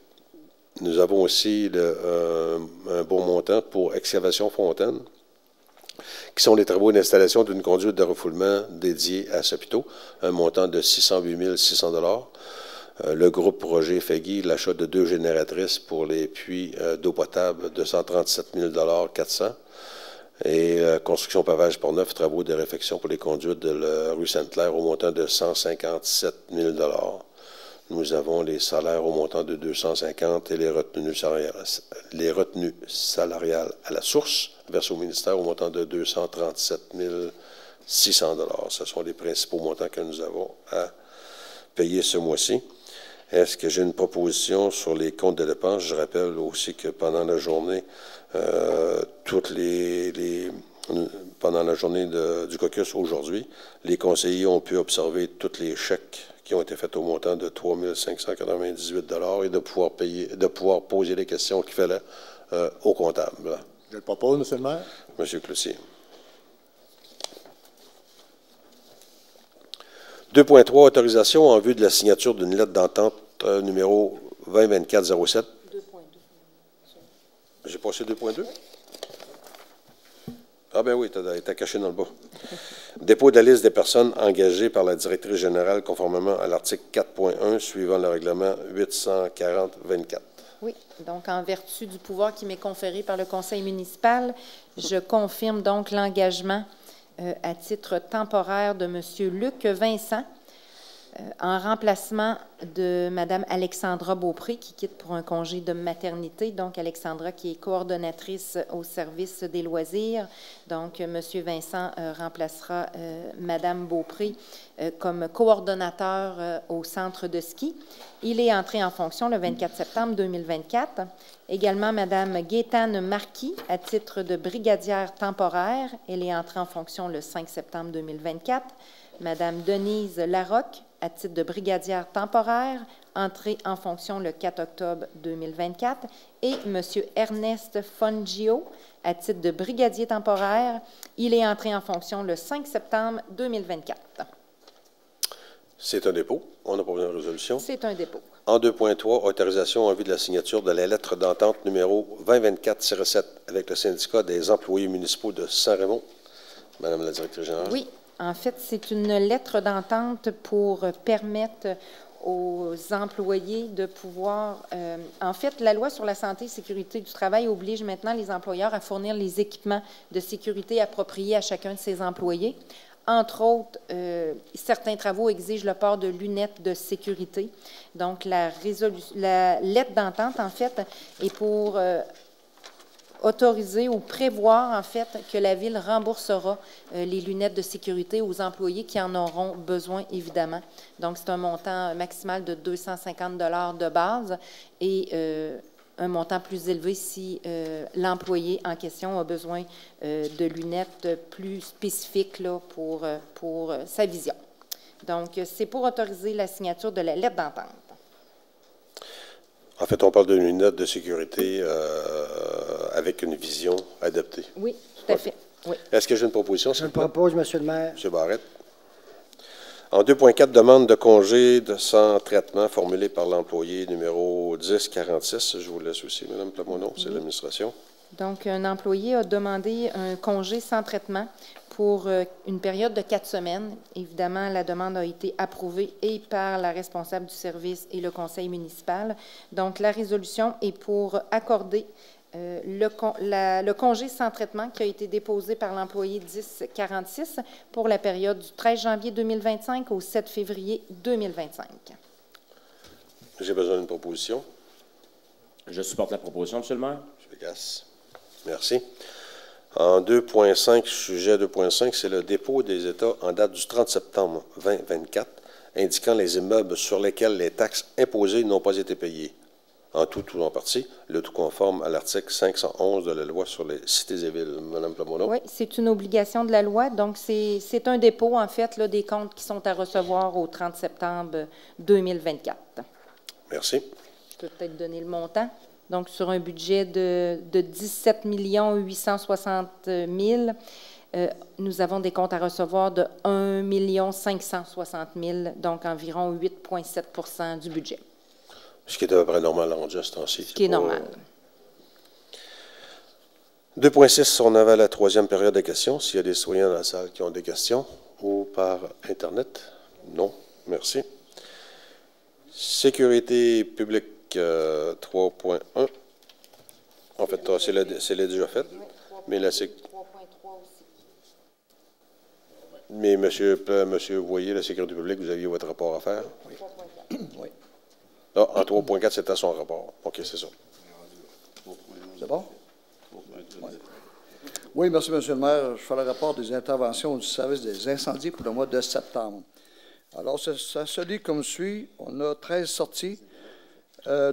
Nous avons aussi un bon montant pour excavation fontaine, qui sont les travaux d'installation d'une conduite de refoulement dédiée à Saputo, un montant de 608 600 $. Le groupe Roger Fegui, l'achat de 2 génératrices pour les puits d'eau potable, 237 400 $. Et construction pavage Portneuf, travaux de réfection pour les conduites de la rue Sainte-Claire au montant de 157 000 $. Nous avons les salaires au montant de 250 et les retenues salariales à la source versés au ministère au montant de 237 600 $. Ce sont les principaux montants que nous avons à payer ce mois-ci. Est-ce que j'ai une proposition sur les comptes de dépenses? Je rappelle aussi que pendant la journée, pendant la journée du caucus aujourd'hui, les conseillers ont pu observer tous les chèques qui ont été faits au montant de 3 598 $ et de pouvoir poser les questions qu'il fallait au comptable. Je le propose, M. le maire. M. Cloutier. 2.3, autorisation en vue de la signature d'une lettre d'entente numéro 2024-07. 2.2. J'ai passé 2.2? Ah ben oui, il était caché dans le bas. Dépôt de la liste des personnes engagées par la directrice générale conformément à l'article 4.1 suivant le règlement 840-24. Oui, donc en vertu du pouvoir qui m'est conféré par le conseil municipal, je confirme donc l'engagement à titre temporaire de M. Luc Vincent en remplacement de Mme Alexandra Beaupré qui quitte pour un congé de maternité. Donc, Alexandra qui est coordonnatrice au service des loisirs. Donc, M. Vincent remplacera Mme Beaupré comme coordonnateur au centre de ski. Il est entré en fonction le 24 septembre 2024. Également, Mme Gaétane Marquis, à titre de brigadière temporaire. Elle est entrée en fonction le 5 septembre 2024. Mme Denise Larocque, à titre de brigadière temporaire, entrée en fonction le 4 octobre 2024. Et M. Ernest Fongio, à titre de brigadier temporaire. Il est entré en fonction le 5 septembre 2024. C'est un dépôt. On n'a pas besoin de résolution. C'est un dépôt. En 2.3, autorisation en vue de la signature de la lettre d'entente numéro 2024-7 avec le syndicat des employés municipaux de Saint-Raymond. Madame la directrice générale. Oui, en fait, c'est une lettre d'entente pour permettre aux employés de pouvoir... en fait, la loi sur la santé et sécurité du travail oblige maintenant les employeurs à fournir les équipements de sécurité appropriés à chacun de ses employés. Entre autres, certains travaux exigent le port de lunettes de sécurité. Donc, la lettre d'entente, en fait, est pour autoriser ou prévoir, en fait, que la Ville remboursera les lunettes de sécurité aux employés qui en auront besoin, évidemment. Donc, c'est un montant maximal de 250 $ de base et un montant plus élevé si l'employé en question a besoin de lunettes plus spécifiques là, pour sa vision. Donc, c'est pour autoriser la signature de la lettre d'entente. En fait, on parle de lunettes de sécurité avec une vision adaptée. Oui, tout à fait. Oui. Est-ce que j'ai une proposition? Je le propose, M. le maire. M. Barrette. En 2.4, demande de congé sans traitement formulée par l'employé numéro 1046. Je vous laisse aussi, Mme Plamondon, c'est l'administration. Donc, un employé a demandé un congé sans traitement pour une période de 4 semaines. Évidemment, la demande a été approuvée et par la responsable du service et le conseil municipal. Donc, la résolution est pour accorder le congé sans traitement qui a été déposé par l'employé 1046 pour la période du 13 janvier 2025 au 7 février 2025. J'ai besoin d'une proposition. Je supporte la proposition, M. le maire. M. Gasse. Merci. En 2.5, sujet 2.5, c'est le dépôt des États en date du 30 septembre 2024, indiquant les immeubles sur lesquels les taxes imposées n'ont pas été payées. En tout ou en partie, le tout conforme à l'article 511 de la loi sur les cités et villes. Mme Plamondon. Oui, c'est une obligation de la loi. Donc, c'est un dépôt, en fait, là, des comptes qui sont à recevoir au 30 septembre 2024. Merci. Je peux peut-être donner le montant. Donc, sur un budget de 17 860 000, nous avons des comptes à recevoir de 1 560 000, donc environ 8,7 % du budget. Ce qui est à peu près normal en ce temps-ci. Ce qui est normal. 2.6, on avait la troisième période de questions. S'il y a des citoyens dans la salle qui ont des questions ou par Internet? Non. Merci. Sécurité publique 3.1. En fait, c'est déjà fait. Mais la Mais, monsieur, vous voyez, la sécurité publique, vous aviez votre rapport à faire? Oui. Oui. Ah, en 3.4, c'était son rapport. OK, c'est ça. C'est bon? Oui, merci, M. le maire. Je fais le rapport des interventions du service des incendies pour le mois de septembre. Alors, ça se dit comme suit. On a 13 sorties,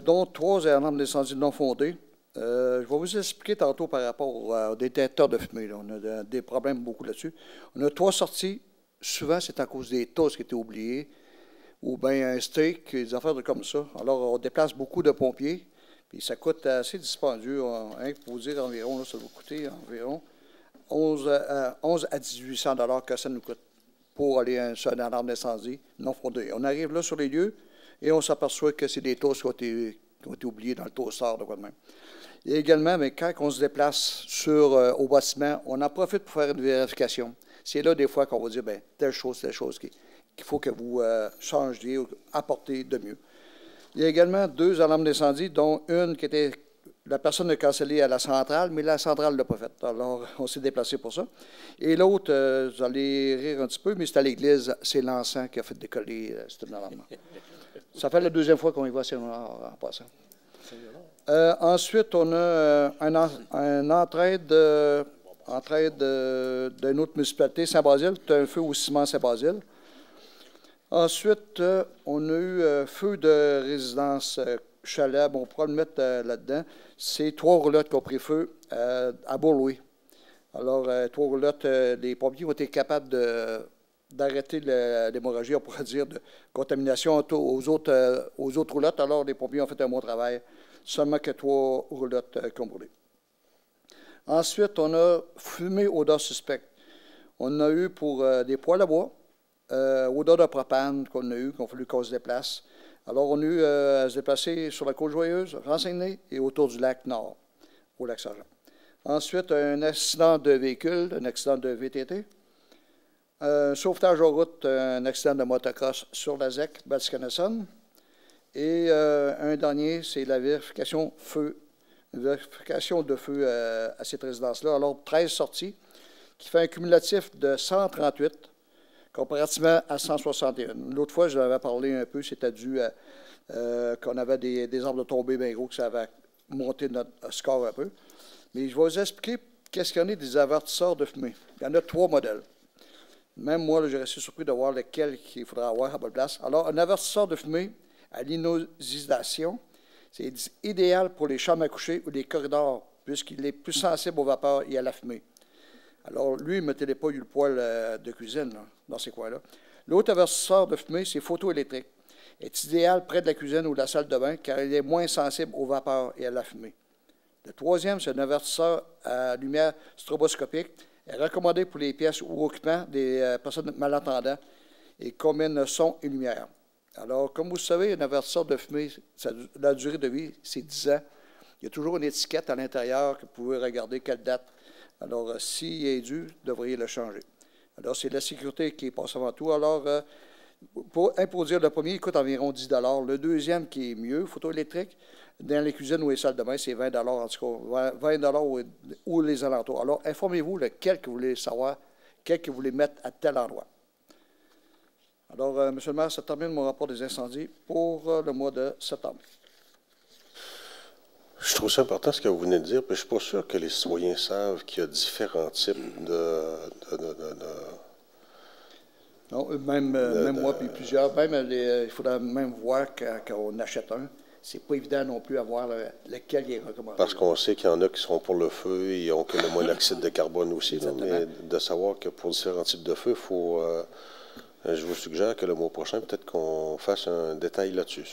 dont 3 alarmes d'incendie non fondées. Je vais vous expliquer tantôt par rapport aux détecteurs de fumée. Là. On a des problèmes beaucoup là-dessus. On a 3 sorties. Souvent, c'est à cause des tosses qui étaient oubliés, ou bien un steak, des affaires comme ça. Alors, on déplace beaucoup de pompiers, puis ça coûte assez dispendieux. Pour vous dire environ, là, ça va coûter environ 11 à 1800 $ que ça nous coûte pour aller sur une alarme d'incendie non fondée. On arrive là sur les lieux et on s'aperçoit que c'est des toasts qui ont été oubliés dans le toaster de quoi de même. Et également, mais quand on se déplace au bâtiment, on en profite pour faire une vérification. C'est là, des fois, qu'on va dire, bien, telle chose qu'il faut que vous changiez ou apportez de mieux. Il y a également 2 alarmes d'incendie, dont une qui était, la personne a cancellé à la centrale, mais la centrale ne l'a pas faite. Alors, on s'est déplacé pour ça. Et l'autre, vous allez rire un petit peu, mais c'est à l'église, c'est l'encens qui a fait décoller cette alarme. Ça fait la 2e fois qu'on y voit en passant. Ensuite, on a un entraide d'une autre municipalité, Saint-Basile. C'est un feu au ciment Saint-Basile. Ensuite, on a eu feu de résidence chalet. Bon, on pourra le mettre là-dedans. C'est 3 roulottes qui ont pris feu à Beaulouis. Alors, 3 roulottes, les pompiers ont été capables d'arrêter l'hémorragie, on pourrait dire, de contamination aux autres roulottes. Alors, les pompiers ont fait un bon travail. Seulement que 3 roulottes qui ont brûlé. Ensuite, on a fumée odeur suspecte. On a eu pour des poêles à bois, odeur de propane qu'on a eu, qu'il a fallu qu'on se déplace. Alors, on a eu à se déplacer sur la Côte-Joyeuse, Renseigné et autour du lac Nord, au lac Sargent. Ensuite, un accident de véhicule, un accident de VTT. Sauvetage en route, un accident de motocross sur la ZEC, Balscanasson. Et un dernier, c'est la vérification de feu à cette résidence-là. Alors, 13 sorties, qui fait un cumulatif de 138, comparativement à 161. L'autre fois, je l'avais parlé un peu, c'était dû à qu'on avait des arbres de tombée bien gros, que ça avait monté notre score un peu. Mais je vais vous expliquer qu'est-ce qu'il y en a des avertisseurs de fumée. Il y en a 3 modèles. Même moi, j'ai resté surpris de voir lequel il faudra avoir à bonne place. Alors, un avertisseur de fumée à l'inosisation, c'est idéal pour les chambres à coucher ou les corridors, puisqu'il est plus sensible aux vapeurs et à la fumée. Alors, lui, il ne mettait pas le poêle de cuisine là, dans ces coins-là. L'autre avertisseur de fumée, c'est photoélectrique. Il est idéal près de la cuisine ou de la salle de bain, car il est moins sensible aux vapeurs et à la fumée. Le 3e, c'est un avertisseur à lumière stroboscopique. Il est recommandé pour les pièces ou occupants des personnes malentendantes et combine son et lumière. Alors, comme vous le savez, un avertisseur de fumée, la durée de vie, c'est 10 ans. Il y a toujours une étiquette à l'intérieur que vous pouvez regarder quelle date. Alors, s'il est dû, vous devriez le changer. Alors, c'est la sécurité qui passe avant tout. Alors, pour dire le premier, il coûte environ 10 $. Le deuxième, qui est mieux, photoélectrique, dans les cuisines ou les salles de bain, c'est 20 $, en tout cas, 20 $ ou les alentours. Alors, informez-vous lequel que vous voulez savoir, quel que vous voulez mettre à tel endroit. Alors, M. le maire, ça termine mon rapport des incendies pour le mois de septembre. Je trouve ça important ce que vous venez de dire, mais je ne suis pas sûr que les citoyens savent qu'il y a différents types Non, même moi, puis plusieurs. Même il faudra même voir quand on achète un. C'est pas évident non plus à voir lequel il est recommandé. Parce qu'on sait qu'il y en a qui sont pour le feu et ont que le monoxyde de carbone aussi. Là, mais de savoir que pour différents types de feu, il faut... je vous suggère que le mois prochain, peut-être qu'on fasse un détail là-dessus,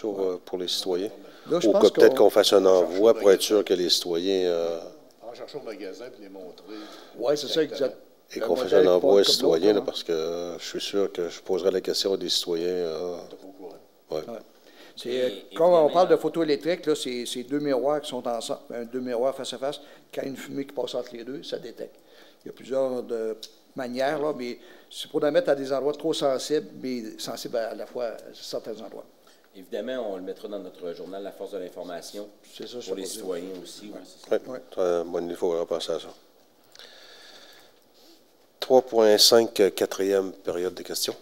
pour les citoyens. Là, ou que peut-être qu'on fasse un envoi pour être sûr que les citoyens... En cherchant au magasin et les montrer. Oui, c'est ça, exact. Et qu'on fasse un envoi aux citoyens, là, parce que je suis sûr que je poserai la question à des citoyens. Ouais. Quand on parle de photoélectrique, là, c'est 2 miroirs qui sont ensemble, 2 miroirs face à face. Quand il y a une fumée qui passe entre les deux, ça détecte. Il y a plusieurs manières, là, mais c'est pour la mettre à des endroits trop sensibles, mais sensibles à la fois à certains endroits. Évidemment, on le mettra dans notre journal La Force de l'information pour les citoyens aussi. Oui, bon, il faut repasser à ça. 3.5, 4e période des questions.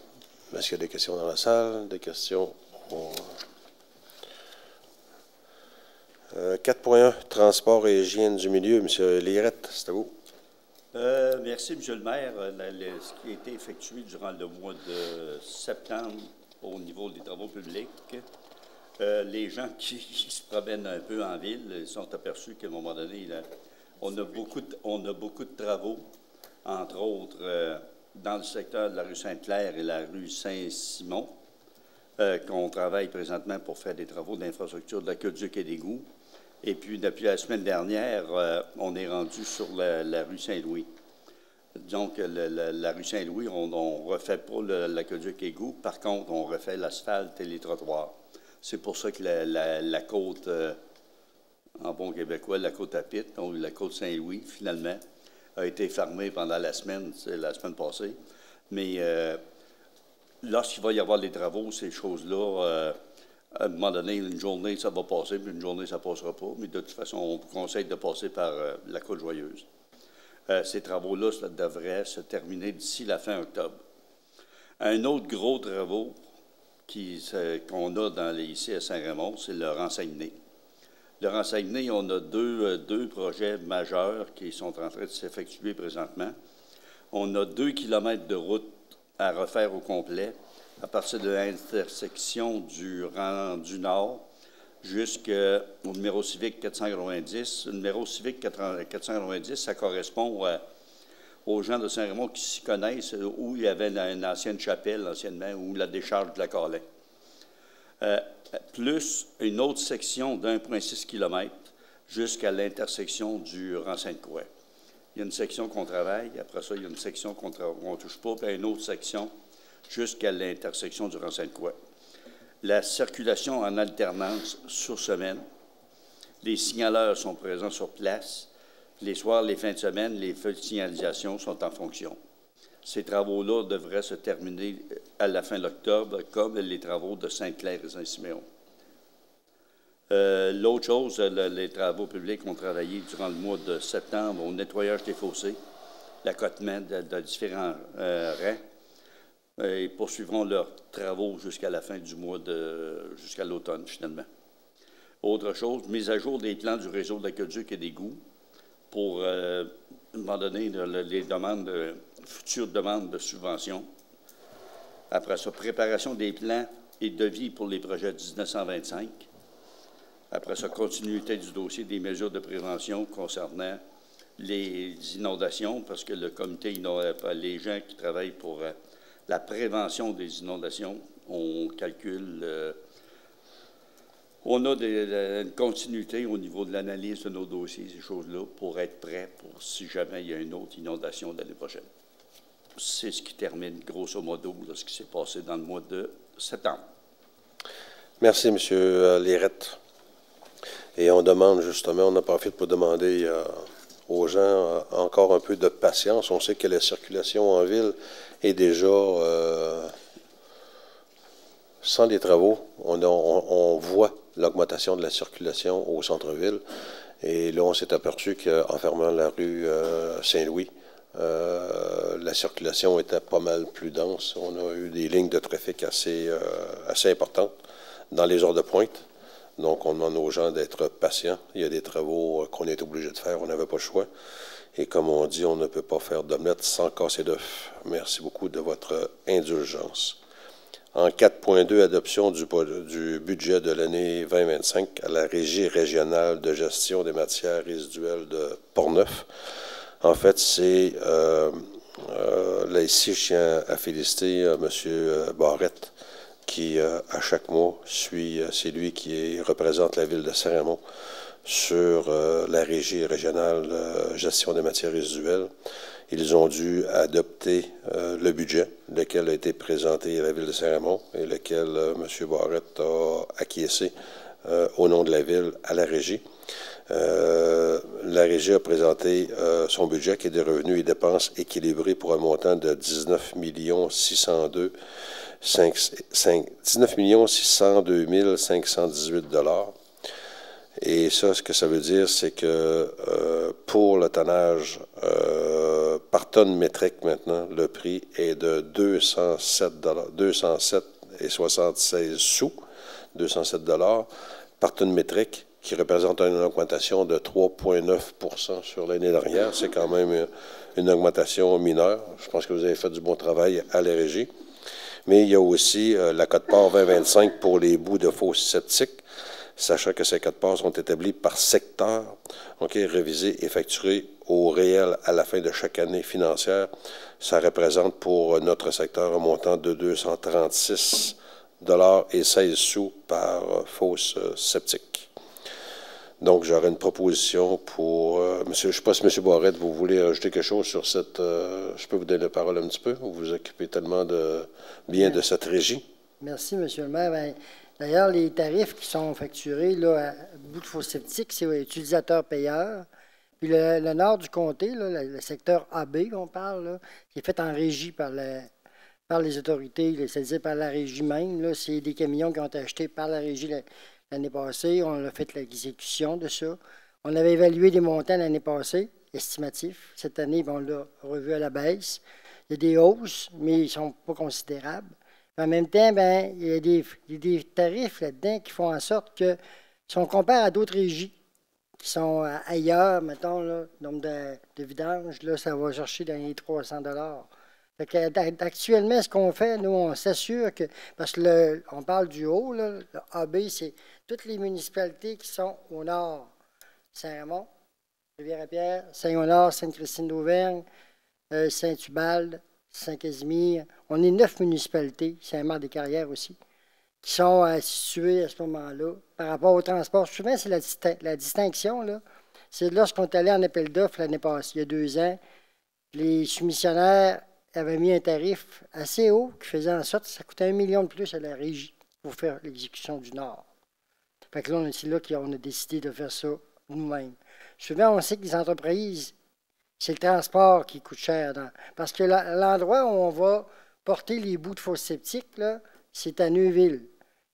Est-ce qu'il y a des questions dans la salle? Des questions? 4.1, transport et hygiène du milieu. M. Lirette, c'est à vous. Merci, M. le maire. Ce qui a été effectué durant le mois de septembre au niveau des travaux publics, les gens qui se promènent un peu en ville sont aperçus qu'à un moment donné, là, on a beaucoup de travaux, entre autres dans le secteur de la rue Sainte-Claire et la rue Saint-Simon, qu'on travaille présentement pour faire des travaux d'infrastructure de l'aqueduc et d'égouts. Et puis, depuis la semaine dernière, on est rendu sur la rue Saint-Louis. Donc, la rue Saint-Louis, on ne refait pas l'aqueduc égout. Par contre, on refait l'asphalte et les trottoirs. C'est pour ça que la côte, en bon québécois, la côte à Pitt, donc la côte Saint-Louis, finalement, a été fermée pendant la semaine passée. Mais lorsqu'il va y avoir les travaux, ces choses-là, à un moment donné, une journée, ça va passer, puis une journée, ça ne passera pas. Mais de toute façon, on vous conseille de passer par la Côte-Joyeuse. Ces travaux-là, ça devrait se terminer d'ici la fin octobre. Un autre gros travaux qu'on a ici à Saint-Raymond, c'est le Rang-Saguenay. Le Rang-Saguenay, on a deux projets majeurs qui sont en train de s'effectuer présentement. On a 2 kilomètres de route à refaire au complet, à partir de l'intersection du rang du Nord jusqu'au numéro civique 490. Le numéro civique 490, ça correspond aux gens de Saint-Raymond qui s'y connaissent, où il y avait une ancienne chapelle, anciennement, ou la décharge de la Carlin. Plus une autre section d'1,6 km jusqu'à l'intersection du rang Sainte-Croix. Il y a une section qu'on travaille, après ça, il y a une section qu'on ne touche pas, puis une autre section jusqu'à l'intersection du rang Sainte-Croix. La circulation en alternance sur semaine. Les signaleurs sont présents sur place. Les soirs, les fins de semaine, les feux de signalisation sont en fonction. Ces travaux-là devraient se terminer à la fin d'octobre, comme les travaux de Sainte-Claire et Saint-Siméon. L'autre chose, les travaux publics ont travaillé durant le mois de septembre au nettoyage des fossés, l'accotement de différents rangs, et poursuivront leurs travaux jusqu'à la fin du mois jusqu'à l'automne, finalement. Autre chose, mise à jour des plans du réseau d'aqueduc et d'égouts pour, à un moment donné, les demandes, futures demandes de subventions. Après ça, préparation des plans et devis pour les projets 1925. Après ça, continuité du dossier des mesures de prévention concernant les inondations, parce que le comité, les gens qui travaillent pour la prévention des inondations, on calcule, on a une continuité au niveau de l'analyse de nos dossiers, ces choses-là, pour être prêt pour si jamais il y a une autre inondation l'année prochaine. C'est ce qui termine, grosso modo, ce qui s'est passé dans le mois de septembre. Merci, M. Lérette. Et on demande justement, on en profite pour demander aux gens encore un peu de patience. On sait que la circulation en ville est déjà, sans les travaux, on voit l'augmentation de la circulation au centre-ville. Et là, on s'est aperçu qu'en fermant la rue Saint-Louis, la circulation était pas mal plus dense. On a eu des lignes de trafic assez importantes dans les heures de pointe. Donc, on demande aux gens d'être patients. Il y a des travaux qu'on est obligé de faire. On n'avait pas le choix. Et comme on dit, on ne peut pas faire d'omelette sans casser d'œuf. Merci beaucoup de votre indulgence. En 4.2, adoption du budget de l'année 2025 à la Régie régionale de gestion des matières résiduelles de Portneuf. En fait, c'est là ici, je tiens à féliciter M. Barrette, qui, à chaque mois, c'est lui qui représente la ville de Saint-Raymond sur la Régie régionale de gestion des matières résiduelles. Ils ont dû adopter le budget, lequel a été présenté à la ville de Saint-Raymond et lequel M. Barrette a acquiescé au nom de la ville à la Régie. La Régie a présenté son budget qui est de revenus et dépenses équilibrés pour un montant de 19 602 518 $. Et ça, ce que ça veut dire, c'est que pour le tonnage par tonne métrique maintenant, le prix est de 207,76 sous, 207 $ par tonne métrique, qui représente une augmentation de 3,9 % sur l'année dernière. C'est quand même une augmentation mineure. Je pense que vous avez fait du bon travail à la régie. Mais il y a aussi la quote-part 2025 pour les bouts de fosses septiques, sachant que ces quote-parts sont établis par secteur, révisés et facturés au réel à la fin de chaque année financière. Ça représente pour notre secteur un montant de 236 et 16 sous par fosse septique. Donc, j'aurais une proposition pour... monsieur, je ne sais pas si M. Barrette, vous voulez ajouter quelque chose sur cette... je peux vous donner la parole un petit peu? Vous vous occupez tellement bien de cette régie. Merci, M. le maire. Ben, d'ailleurs, les tarifs qui sont facturés là, à bout de fosse septique, c'est utilisateur-payeur. Puis le nord du comté, là, le secteur AB qu'on parle, là, qui est fait en régie par les autorités, c'est-à-dire par la régie même. C'est des camions qui ont été achetés par la régie l'année passée. On a fait l'exécution de ça. On avait évalué des montants l'année passée, estimatifs. Cette année, on l'a revu à la baisse. Il y a des hausses, mais ils ne sont pas considérables. En même temps, ben, il y a des tarifs là-dedans qui font en sorte que, si on compare à d'autres régies qui sont ailleurs, mettons, là, nombre de vidanges, là, ça va chercher dans les 300 $. Actuellement, ce qu'on fait, nous, on s'assure que, parce que on parle du haut, là, le AB, c'est toutes les municipalités qui sont au nord. Saint-Raymond, Rivière-à-Pierre, Saint-Honor, Sainte-Christine-d'Auvergne, Saint-Ubalde, Saint-Casimir. On est 9 municipalités, Saint-Marc-des-Carrières aussi, qui sont situées à ce moment-là. Par rapport au transport, souvent, c'est la distinction, là. C'est lorsqu'on est allé en appel d'offres l'année passée, il y a 2 ans, les soumissionnaires avaient mis un tarif assez haut qui faisait en sorte que ça coûtait 1 million de plus à la régie pour faire l'exécution du Nord. Fait que là, c'est là qu'on a décidé de faire ça nous-mêmes. Souvent, on sait que les entreprises, c'est le transport qui coûte cher. Parce que l'endroit où on va porter les bouts de fosse septique, c'est à Neuville.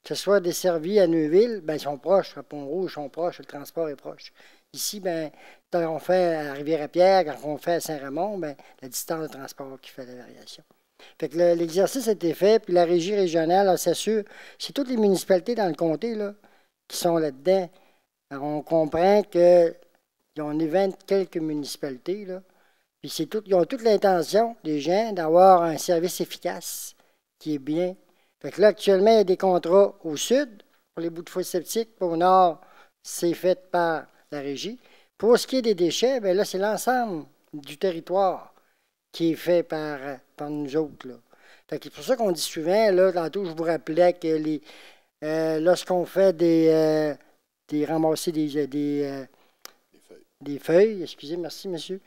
Que ce soit desservi à Neuville, bien, ils sont proches. À Pont-Rouge, ils sont proches, le transport est proche. Ici, bien, quand on fait à Rivière-à-Pierre, quand on fait à Saint-Raymond, bien, la distance de transport qui fait la variation. Fait que l'exercice a été fait, puis la régie régionale s'assure. C'est toutes les municipalités dans le comté là, qui sont là-dedans. Alors, on comprend que on est 20 quelques municipalités, là. Puis ils ont toute l'intention, les gens, d'avoir un service efficace qui est bien. Fait que là, actuellement, il y a des contrats au sud pour les bouts de fosse septique. Au nord, c'est fait par la régie. Pour ce qui est des déchets, bien là, c'est l'ensemble du territoire qui est fait par nous autres, là. Fait que c'est pour ça qu'on dit souvent, là, tantôt, je vous rappelais que lorsqu'on fait ramasser des feuilles, excusez, merci, monsieur.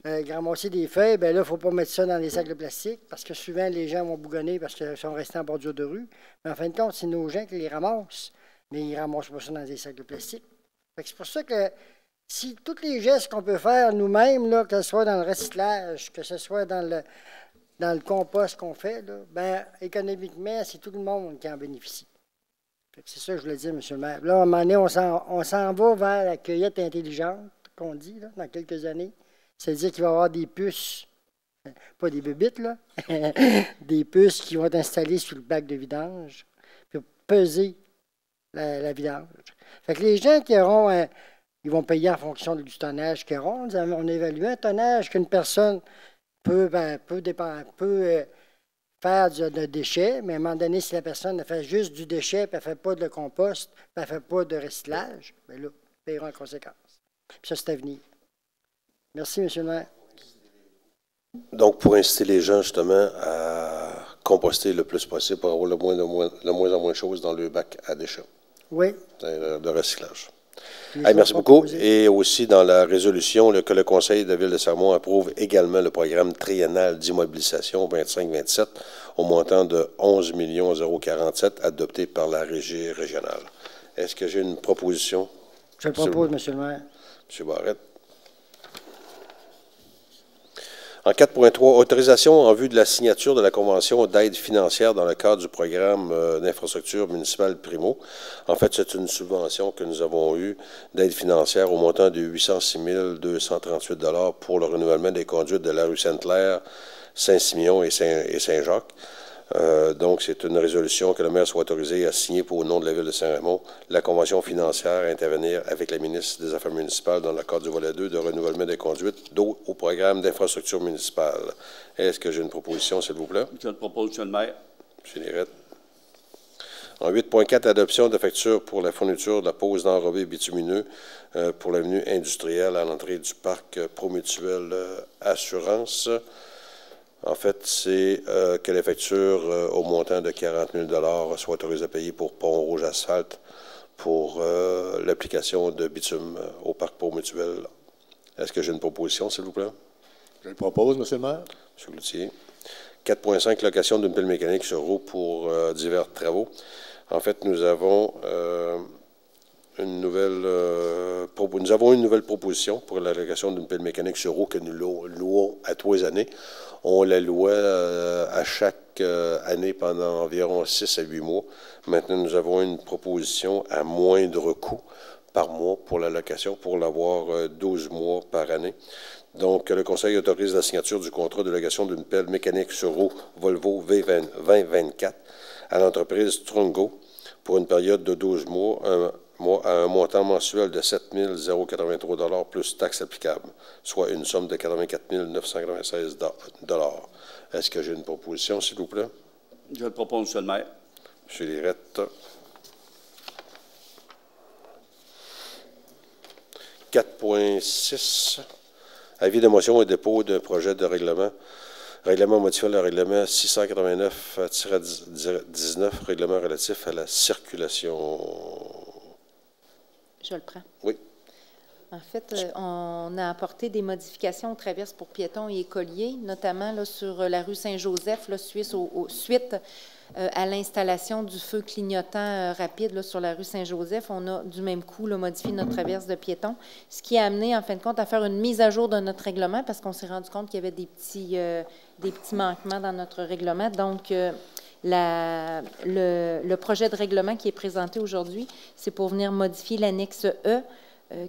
Ramasser des feuilles, bien là, il ne faut pas mettre ça dans les sacs de plastique parce que souvent, les gens vont bougonner parce qu'ils sont restés en bordure de rue. Mais en fin de compte, c'est nos gens qui les ramassent, mais ils ne ramassent pas ça dans des sacs de plastique. C'est pour ça que si tous les gestes qu'on peut faire nous-mêmes, là, que ce soit dans le recyclage, que ce soit dans le compost qu'on fait, là, ben, économiquement, c'est tout le monde qui en bénéficie. C'est ça que je voulais dire, M. le maire. Là, à un moment donné, on s'en va vers la cueillette intelligente, qu'on dit, là, dans quelques années. C'est-à-dire qu'il va y avoir des puces, pas des bébites, là, des puces qui vont être installées sur le bac de vidange pour peser la vidange. Fait que les gens qui auront, ils vont payer en fonction du tonnage qu'ils auront. On a évalué un tonnage qu'une personne peut faire de déchets, mais à un moment donné, si la personne fait juste du déchet, puis elle ne fait pas de compost, puis elle ne fait pas de recyclage, bien là, ils paieront en conséquence. Puis ça, c'est à venir. Merci, M. le maire. Donc, pour inciter les gens, justement, à composter le plus possible pour avoir le moins en moins de choses dans le bac à déchets. Oui. De recyclage. Hey, merci beaucoup. Et aussi, dans la résolution, que le Conseil de la Ville de Saint-Raymond approuve également le programme triennal d'immobilisation 25-27 au montant de 11 047 adopté par la Régie régionale. Est-ce que j'ai une proposition? Je le propose, M. le maire. M. Barrette. En 4.3, autorisation en vue de la signature de la convention d'aide financière dans le cadre du programme d'infrastructure municipale Primo. En fait, c'est une subvention que nous avons eue d'aide financière au montant de 806 238 $ pour le renouvellement des conduites de la rue Sainte-Claire, Saint-Simeon et Saint-Jacques. Donc, c'est une résolution que le maire soit autorisé à signer pour au nom de la Ville de Saint-Raymond la convention financière à intervenir avec la ministre des Affaires municipales dans le cadre du volet 2 de renouvellement des conduites d'eau au programme d'infrastructure municipale. Est-ce que j'ai une proposition, s'il vous plaît? Je le propose, M. le maire. M. Lirette. En 8.4, adoption de facture pour la fourniture de la pose d'enrobés bitumineux pour l'avenue industrielle à l'entrée du parc Promutuel Assurance. En fait, c'est que les factures au montant de 40 000 soient autorisées à payer pour Pont Rouge Asphalte pour l'application de bitume au parc Promutuel. Est-ce que j'ai une proposition, s'il vous plaît? Je le propose, M. le maire. M. Cloutier. 4.5, location d'une pile mécanique sur roue pour divers travaux. En fait, nous avons une nouvelle proposition pour la location d'une pile mécanique sur roue que nous louons à 3 années. On la louait à chaque année pendant environ 6 à 8 mois. Maintenant, nous avons une proposition à moindre coût par mois pour la location, pour l'avoir 12 mois par année. Donc, le Conseil autorise la signature du contrat de location d'une pelle mécanique sur roue Volvo V2024 à l'entreprise Trungo pour une période de 12 mois, à un montant mensuel de 7 083 plus taxes applicables, soit une somme de 84 996 $. Est-ce que j'ai une proposition, s'il vous plaît? Je le propose, M. le maire. M. Lirette. 4.6. Avis de motion et dépôt d'un projet de règlement. Règlement modifiant le règlement 689-19, règlement relatif à la circulation. Je le prends. Oui. En fait, on a apporté des modifications aux traverses pour piétons et écoliers, notamment là, sur la rue Saint-Joseph, suite à l'installation du feu clignotant rapide là, sur la rue Saint-Joseph. On a du même coup là, modifié notre traverse de piétons, ce qui a amené, en fin de compte, à faire une mise à jour de notre règlement parce qu'on s'est rendu compte qu'il y avait des petits manquements dans notre règlement. Donc, le projet de règlement qui est présenté aujourd'hui, c'est pour venir modifier l'annexe E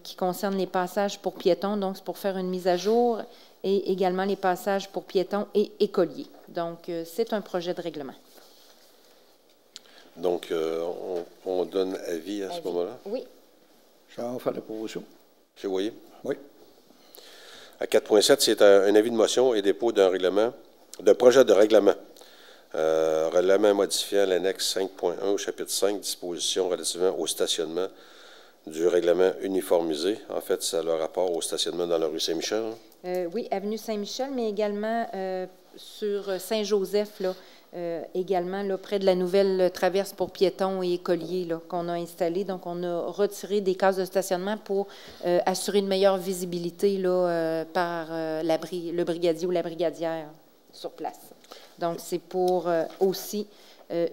qui concerne les passages pour piétons. Donc, c'est pour faire une mise à jour et également les passages pour piétons et écoliers. Donc, c'est un projet de règlement. Donc, on donne avis à ce moment-là? Oui. Je vais en faire la proposition. M. Boyer? Oui. À 4.7, c'est un avis de motion et dépôt d'un projet de règlement. Règlement modifiant l'annexe 5.1 au chapitre 5, dispositions relativement au stationnement du règlement uniformisé. En fait, ça a le rapport au stationnement dans la rue Saint-Michel. Oui, avenue Saint-Michel, mais également sur Saint-Joseph, là, également là, près de la nouvelle traverse pour piétons et écoliers qu'on a installée. Donc, on a retiré des cases de stationnement pour assurer une meilleure visibilité là, par le brigadier ou la brigadière sur place. Donc, c'est pour aussi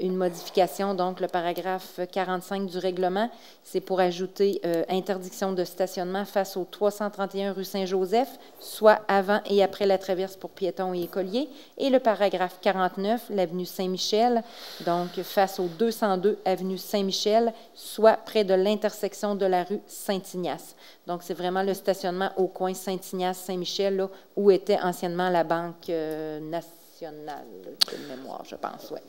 une modification. Donc, le paragraphe 45 du règlement, c'est pour ajouter interdiction de stationnement face au 331 rue Saint-Joseph, soit avant et après la traverse pour piétons et écoliers. Et le paragraphe 49, l'avenue Saint-Michel, donc face au 202 avenue Saint-Michel, soit près de l'intersection de la rue Saint-Ignace. Donc, c'est vraiment le stationnement au coin Saint-Ignace-Saint-Michel, là, où était anciennement la Banque nationale de mémoire, je pense, oui.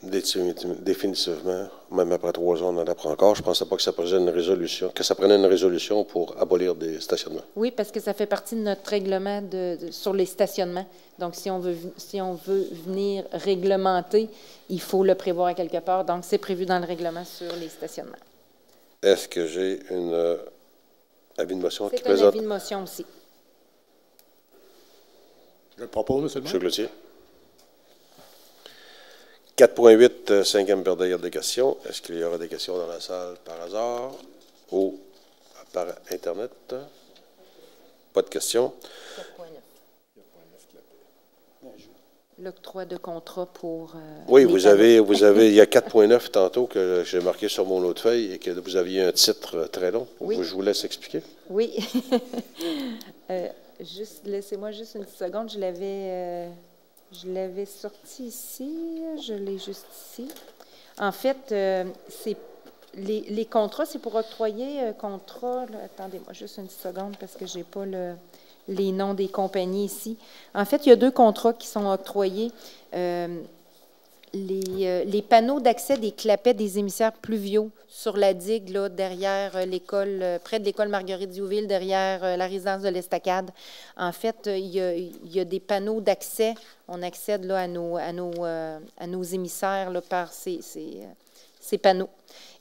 Définitivement, même après 3 ans, on en apprend encore. Je ne pensais pas que ça prenait une résolution pour abolir des stationnements. Oui, parce que ça fait partie de notre règlement sur les stationnements. Donc, si on veut venir réglementer, il faut le prévoir à quelque part. Donc, c'est prévu dans le règlement sur les stationnements. Est-ce que j'ai un avis de motion qui présente? C'est un avis de motion aussi. Je le propose, M. le maire. M. Cloutier. 4.8, cinquième période des questions. Est-ce qu'il y aura des questions dans la salle par hasard ou par Internet? Pas de questions. 4.9. L'octroi de contrat pour... oui, vous avez, il y a 4.9 tantôt que j'ai marqué sur mon autre feuille et que vous aviez un titre très long. Oui. Je vous laisse expliquer. Oui. Laissez-moi juste une petite seconde. Je l'avais sorti ici, je l'ai juste ici. En fait, les contrats, c'est pour octroyer contrat. Attendez-moi juste une petite seconde parce que je n'ai pas les noms des compagnies ici. En fait, il y a 2 contrats qui sont octroyés les panneaux d'accès des clapets des émissaires pluviaux sur la digue, là, derrière l'école, près de l'école Marguerite-Diouville, derrière la résidence de l'Estacade. En fait, il y a des panneaux d'accès. On accède là, à nos émissaires là, par ces panneaux.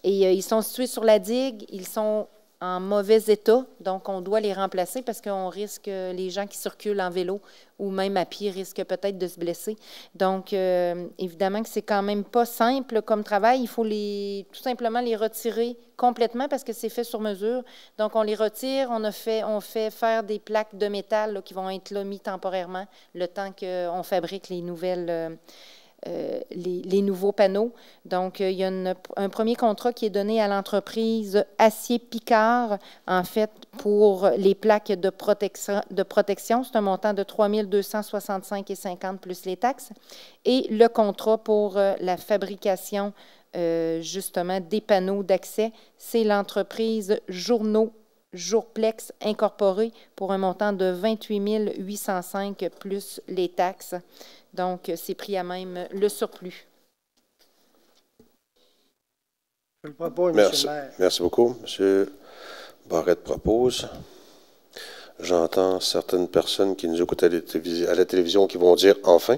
Et ils sont situés sur la digue. Ils sont en mauvais état, donc on doit les remplacer parce qu'on risque, les gens qui circulent en vélo ou même à pied risquent peut-être de se blesser. Donc, évidemment que c'est quand même pas simple comme travail. Il faut tout simplement les retirer complètement parce que c'est fait sur mesure. Donc, on les retire, on fait faire des plaques de métal là, qui vont être là, mis temporairement le temps qu'on fabrique les nouvelles les nouveaux panneaux. Donc, il y a un premier contrat qui est donné à l'entreprise Acier Picard, en fait, pour les plaques de protection. C'est un montant de 3 265,50 plus les taxes. Et le contrat pour la fabrication, justement, des panneaux d'accès, c'est l'entreprise Jourplex Incorporée pour un montant de 28 805 plus les taxes. Donc, c'est pris à même le surplus. Je le propose, Merci. M. le maire. Merci beaucoup. M. Barrette propose. J'entends certaines personnes qui nous écoutent à la télévision qui vont dire « enfin ».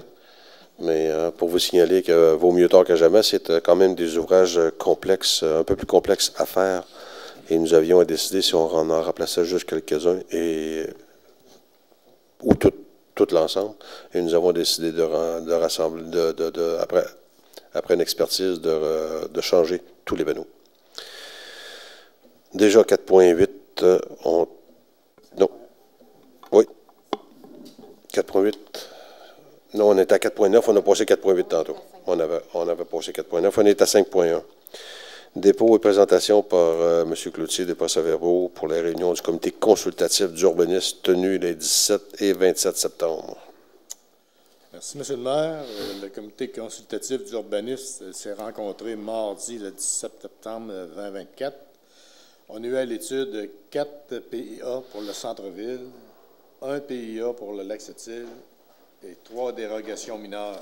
Mais pour vous signaler que vaut mieux tard que jamais, c'est quand même des ouvrages complexes, un peu plus complexes à faire. Et nous avions à décider si on en remplaçait juste quelques-uns ou tout l'ensemble. Et nous avons décidé de rassembler, après une expertise, de changer tous les panneaux. Déjà 4.8, non. Oui. 4.8. Non, on était à 4.9, on a passé 4.8 tantôt. On avait passé 4.9, on est à 5.1. Dépôt et présentation par M. Cloutier des procès-verbaux pour la réunion du comité consultatif d'urbanisme tenue les 17 et 27 septembre. Merci, M. le maire. Le comité consultatif d'urbanisme s'est rencontré mardi, le 17 septembre 2024. On a eu à l'étude 4 PIA pour le centre-ville, 1 PIA pour le Lac-Sept-Îles et 3 dérogations mineures.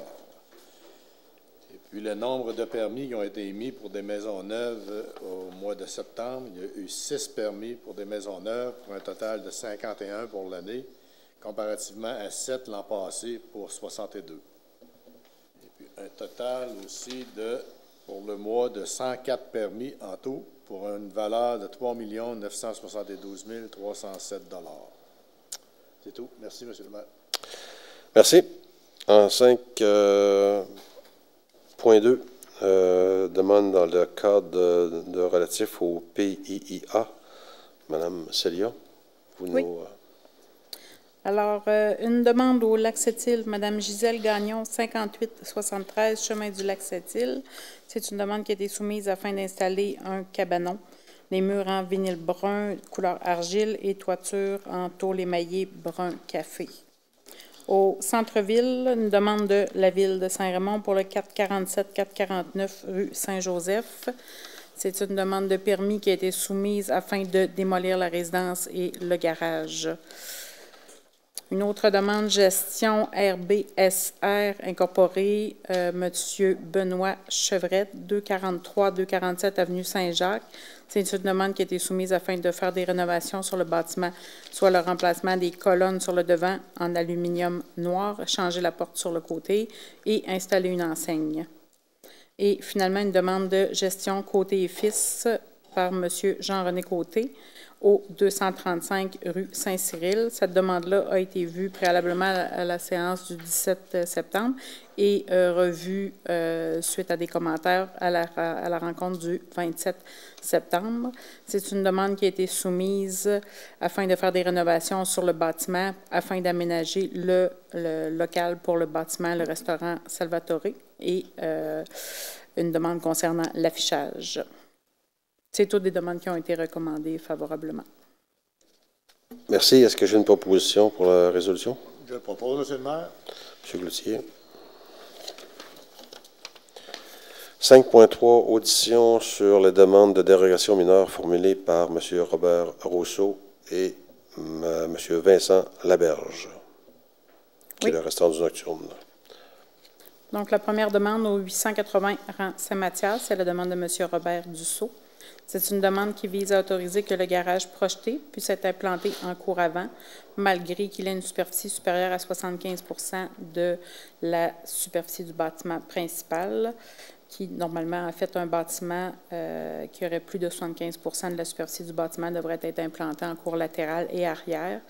Et puis, le nombre de permis qui ont été émis pour des maisons neuves au mois de septembre, il y a eu 6 permis pour des maisons neuves, pour un total de 51 pour l'année, comparativement à 7 l'an passé pour 62. Et puis, un total aussi pour le mois de 104 permis en tout, pour une valeur de 3 972 307 $. C'est tout. Merci, M. le maire. Merci. En 5.2, demande dans le cadre relatif au PIIA. Madame Célia, vous oui. nous... Alors, une demande au Lac-Sept-Îles, Mme Gisèle Gagnon, 5873, chemin du Lac-Sept-Îles. C'est une demande qui a été soumise afin d'installer un cabanon. Les murs en vinyle brun, couleur argile et toiture en tôle émaillée brun café. Au centre-ville, une demande de la ville de Saint-Raymond pour le 447-449 rue Saint-Joseph. C'est une demande de permis qui a été soumise afin de démolir la résidence et le garage. Une autre demande, gestion RBSR incorporée, M. Benoît Chevrette, 243-247 avenue Saint-Jacques. C'est une demande qui a été soumise afin de faire des rénovations sur le bâtiment, soit le remplacement des colonnes sur le devant en aluminium noir, changer la porte sur le côté et installer une enseigne. Et finalement, une demande de gestion Côté et Fils par M. Jean-René Côté, au 235 rue Saint-Cyril. Cette demande-là a été vue préalablement à la séance du 17 septembre et revue suite à des commentaires à la rencontre du 27 septembre. C'est une demande qui a été soumise afin de faire des rénovations sur le bâtiment, afin d'aménager le local pour le bâtiment, le restaurant Salvatore, et une demande concernant l'affichage. C'est toutes des demandes qui ont été recommandées favorablement. Merci. Est-ce que j'ai une proposition pour la résolution? Je le propose, M. le maire. M. Cloutier. 5.3, audition sur les demandes de dérogation mineure formulées par M. Robert Rousseau et M. Vincent Laberge, qui est le restaurant du Nocturne. Donc, la première demande au 880 rang Saint-Mathias, c'est la demande de M. Robert Dussault. C'est une demande qui vise à autoriser que le garage projeté puisse être implanté en cour avant, malgré qu'il ait une superficie supérieure à 75 de la superficie du bâtiment principal, qui, normalement, en fait, un bâtiment qui aurait plus de 75 de la superficie du bâtiment devrait être implanté en cour latérale et arrière.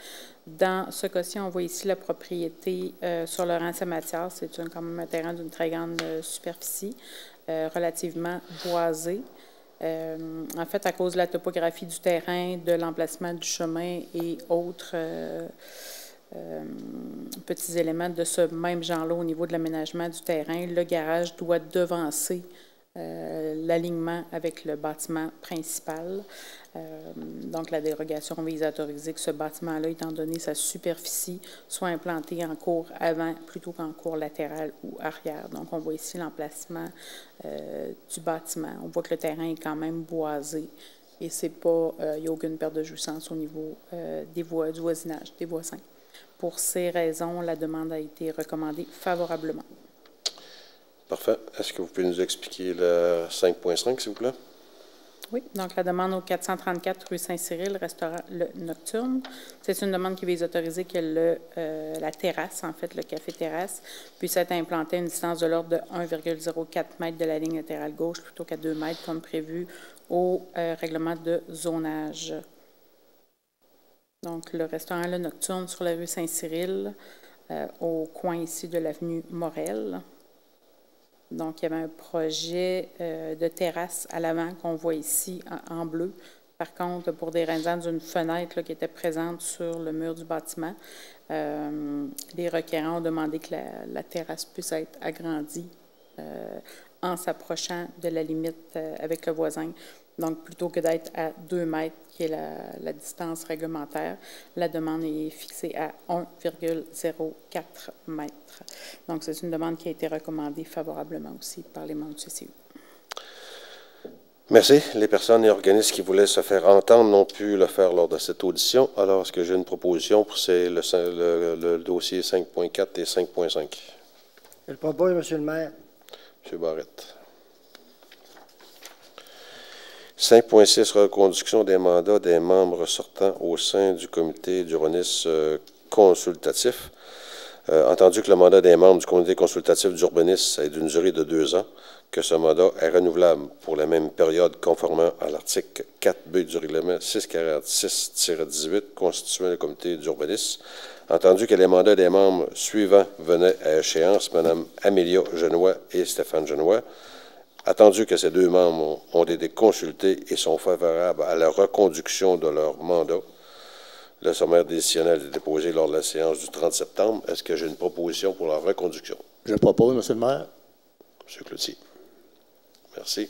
Dans ce cas-ci, on voit ici la propriété sur le rang Saint-Mathias. C'est quand même un terrain d'une très grande superficie, relativement boisé. En fait, à cause de la topographie du terrain, de l'emplacement du chemin et autres petits éléments de ce même genre-là au niveau de l'aménagement du terrain, le garage doit devancer l'alignement avec le bâtiment principal. Donc, la dérogation vise à autoriser que ce bâtiment-là, étant donné sa superficie, soit implanté en cour avant plutôt qu'en cour latérale ou arrière. Donc, on voit ici l'emplacement du bâtiment. On voit que le terrain est quand même boisé et c'est pas, il n'y a aucune perte de jouissance au niveau des voies, du voisinage, des voisins. Pour ces raisons, la demande a été recommandée favorablement. Parfait. Est-ce que vous pouvez nous expliquer le 5.5, s'il vous plaît? Oui, donc la demande au 434 rue Saint-Cyril, restaurant Le Nocturne. C'est une demande qui vise à autoriser que la terrasse, en fait, le café-terrasse, puisse être implanté à une distance de l'ordre de 1,04 m de la ligne latérale gauche plutôt qu'à 2 m comme prévu au règlement de zonage. Donc, le restaurant Le Nocturne sur la rue Saint-Cyril, au coin ici de l'avenue Morel. Donc, il y avait un projet de terrasse à l'avant qu'on voit ici en bleu. Par contre, pour des raisons d'une fenêtre là, qui était présente sur le mur du bâtiment, les requérants ont demandé que la terrasse puisse être agrandie en s'approchant de la limite avec le voisin. Donc, plutôt que d'être à 2 mètres, qui est la distance réglementaire, la demande est fixée à 1,04 mètres. Donc, c'est une demande qui a été recommandée favorablement aussi par les membres du CCU. Merci. Les personnes et organismes qui voulaient se faire entendre n'ont pu le faire lors de cette audition. Alors, est-ce que j'ai une proposition pour le dossier 5.4 et 5.5? Je le propose, M. le maire. M. Barrette. 5.6, reconduction des mandats des membres sortants au sein du comité d'urbanisme consultatif. Entendu que le mandat des membres du comité consultatif d'urbanisme est d'une durée de 2 ans, que ce mandat est renouvelable pour la même période conformément à l'article 4B du règlement 646-18 constituant le comité d'urbanisme. Entendu que les mandats des membres suivants venaient à échéance, Mme Amélia Genois et Stéphane Genois. Attendu que ces 2 membres ont été consultés et sont favorables à la reconduction de leur mandat, le sommaire décisionnel est déposé lors de la séance du 30 septembre. Est-ce que j'ai une proposition pour la reconduction? Je propose, M. le maire. M. Cloutier. Merci.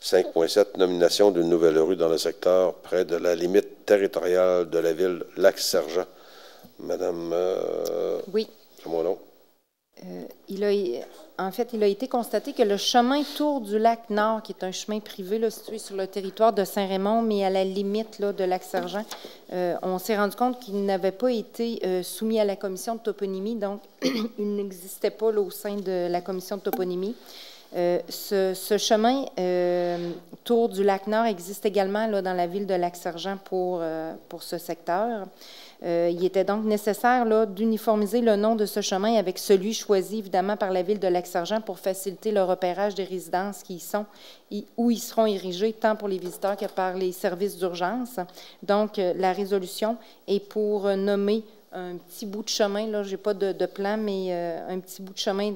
5.7, nomination d'une nouvelle rue dans le secteur près de la limite territoriale de la ville Lac-Sergent. Madame... Oui. C'est mon nom. En fait, il a été constaté que le chemin Tour du lac Nord, qui est un chemin privé là, situé sur le territoire de Saint-Raymond, mais à la limite là, de Lac-Sergent, on s'est rendu compte qu'il n'avait pas été soumis à la commission de toponymie, donc il n'existait pas là, au sein de la commission de toponymie. Ce chemin Tour du lac Nord existe également là, dans la ville de Lac-Sergent pour ce secteur. Il était donc nécessaire là, d'uniformiser le nom de ce chemin avec celui choisi évidemment par la ville de Lac-Sergent pour faciliter le repérage des résidences qui y sont, où ils seront érigés tant pour les visiteurs que par les services d'urgence. Donc, la résolution est pour nommer un petit bout de chemin, là, je n'ai pas de plan, mais un petit bout de chemin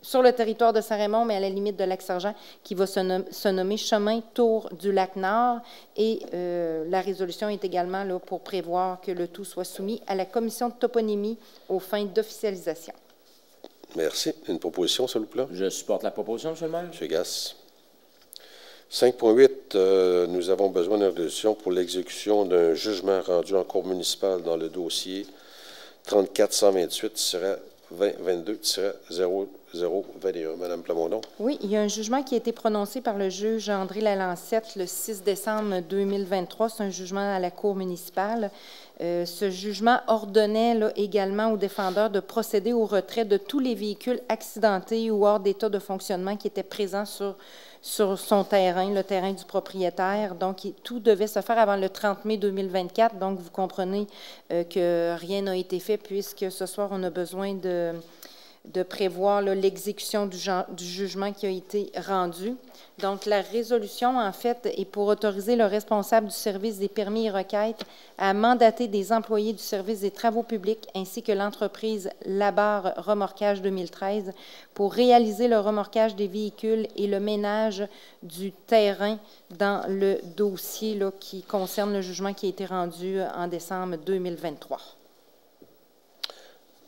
sur le territoire de Saint-Raymond, mais à la limite de Lac-Sergent, qui va se nommer Chemin Tour du lac Nord. Et la résolution est également là pour prévoir que le tout soit soumis à la commission de toponymie aux fins d'officialisation. Merci. Une proposition, s'il vous plaît? Je supporte la proposition, M. le maire. M. Gass. 5.8, nous avons besoin d'une résolution pour l'exécution d'un jugement rendu en cour municipale dans le dossier 34-128-2022-0 021. Madame Plamondon. Oui, il y a un jugement qui a été prononcé par le juge André Lalancette le 6 décembre 2023. C'est un jugement à la Cour municipale. Ce jugement ordonnait là, également aux défendeurs de procéder au retrait de tous les véhicules accidentés ou hors d'état de fonctionnement qui étaient présents sur son terrain, le terrain du propriétaire. Donc, tout devait se faire avant le 30 mai 2024. Donc, vous comprenez que rien n'a été fait puisque ce soir, on a besoin de prévoir l'exécution du jugement qui a été rendu. Donc, la résolution, en fait, est pour autoriser le responsable du service des permis et requêtes à mandater des employés du service des travaux publics ainsi que l'entreprise Labarre Remorquage 2013 pour réaliser le remorquage des véhicules et le ménage du terrain dans le dossier là, qui concerne le jugement qui a été rendu en décembre 2023.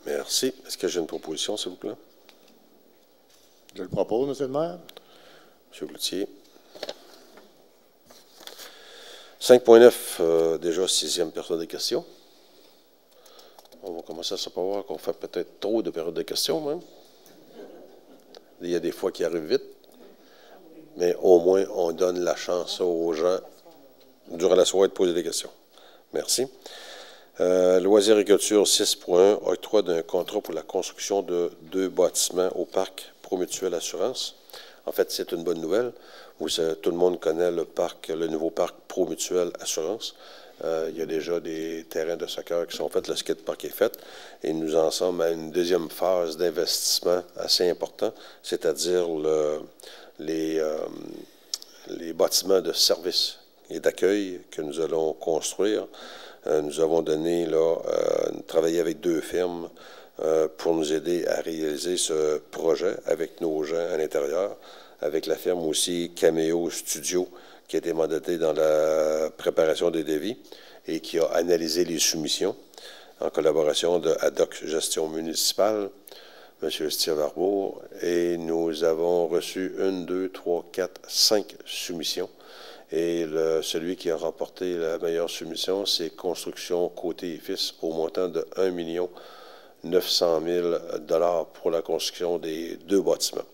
Merci. Est-ce que j'ai une proposition, s'il vous plaît? Je le propose, M. le maire. M. Cloutier. 5.9, déjà 6e période de questions. On va commencer à savoir qu'on fait peut-être trop de périodes de questions, même. Il y a des fois qui arrivent vite, mais au moins, on donne la chance aux gens, durant la soirée, de poser des questions. Merci. Loisirs et culture 6.1, octroi d'un contrat pour la construction de 2 bâtiments au parc Promutuel Assurance. En fait, c'est une bonne nouvelle. Tout le monde connaît le nouveau parc Promutuel Assurance. Il y a déjà des terrains de soccer qui sont faits, le skatepark est fait, et nous en sommes à une deuxième phase d'investissement assez important, c'est-à-dire les bâtiments de service et d'accueil que nous allons construire. Nous avons travaillé avec 2 firmes pour nous aider à réaliser ce projet avec nos gens à l'intérieur, avec la firme aussi Cameo Studio, qui a été mandatée dans la préparation des devis et qui a analysé les soumissions en collaboration de Ad-Hoc Gestion Municipale, M. Steve Arbour, et nous avons reçu 1, 2, 3, 4, 5 soumissions. Et celui qui a remporté la meilleure soumission, c'est Construction Côté et Fils au montant de 1 900 000 $ pour la construction des 2 bâtiments.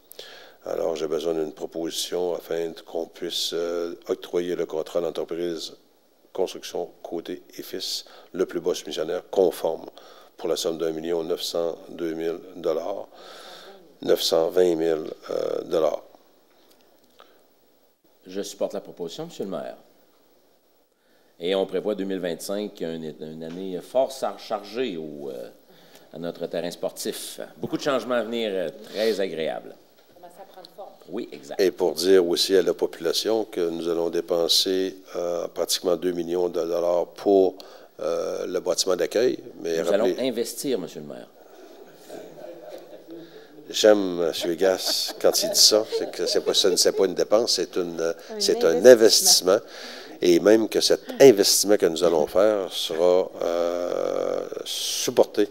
Alors, j'ai besoin d'une proposition afin qu'on puisse octroyer le contrat d'entreprise Construction Côté et Fils, le plus bas soumissionnaire, conforme pour la somme d'1 902 000 $, 920 000 $. Je supporte la proposition, M. le maire. Et on prévoit 2025, une année fort chargée à notre terrain sportif. Beaucoup de changements à venir très agréables. Commence à prendre forme. Oui, exact. Et pour dire aussi à la population que nous allons dépenser pratiquement 2 millions de $ pour le bâtiment d'accueil. Nous allons investir, M. le maire. J'aime M. Gass quand il dit ça, c'est que c'est pas une dépense, c'est un investissement. Et même que cet investissement que nous allons faire sera supporté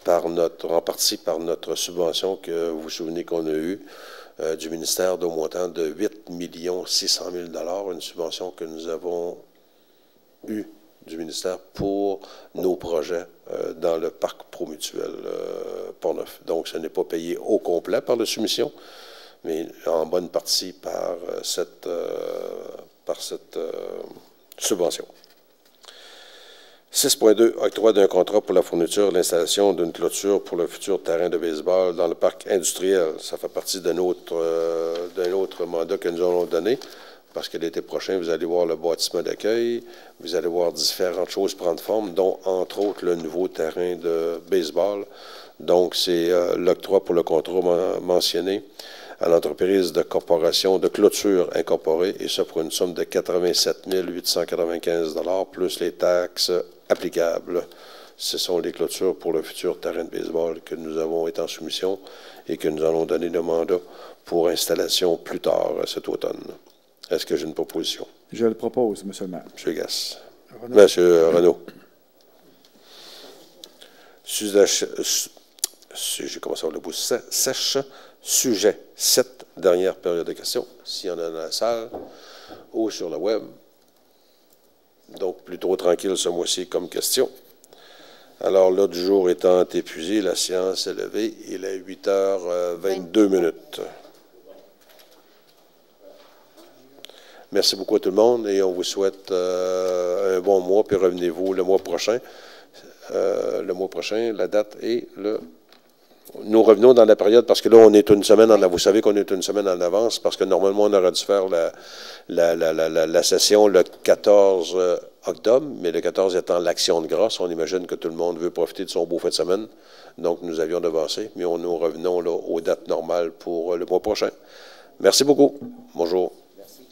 en partie par notre subvention que vous vous souvenez qu'on a eue du ministère d'au montant de 8 600 000 $, une subvention que nous avons eue du ministère pour nos projets dans le parc Promutuel Port-Neuf. Donc, ce n'est pas payé au complet par la soumission, mais en bonne partie par cette subvention. 6.2, octroi d'un contrat pour la fourniture et l'installation d'une clôture pour le futur terrain de baseball dans le parc industriel. Ça fait partie d'un autre mandat que nous allons donné. Parce que l'été prochain, vous allez voir le bâtiment d'accueil, vous allez voir différentes choses prendre forme, dont, entre autres, le nouveau terrain de baseball. Donc, c'est l'octroi pour le contrat mentionné à l'entreprise de corporation de clôture incorporée, et ça pour une somme de 87 895 $ plus les taxes applicables. Ce sont les clôtures pour le futur terrain de baseball que nous avons été en soumission et que nous allons donner le mandat pour installation plus tard cet automne. Est-ce que j'ai une proposition? Je le propose, M. le maire. M. Gass. M. Renaud. J'ai commencé à avoir le bout sèche. Sujet 7, dernière période de questions, s'il y en a dans la salle ou sur le web. Donc, plutôt tranquille ce mois-ci comme question. Alors, l'ordre du jour étant épuisé, la séance est levée. Il est 8h22. Merci beaucoup à tout le monde et on vous souhaite un bon mois, puis revenez-vous le mois prochain. La date est le... Nous revenons dans la période, parce que là, on est une semaine en avance. Vous savez qu'on est une semaine en avance, parce que normalement, on aurait dû faire la session le 14 octobre, mais le 14 étant l'Action de grâce, on imagine que tout le monde veut profiter de son beau fin de semaine. Donc, nous avions devancé, mais nous revenons là, aux dates normales pour le mois prochain. Merci beaucoup. Bonjour. Merci.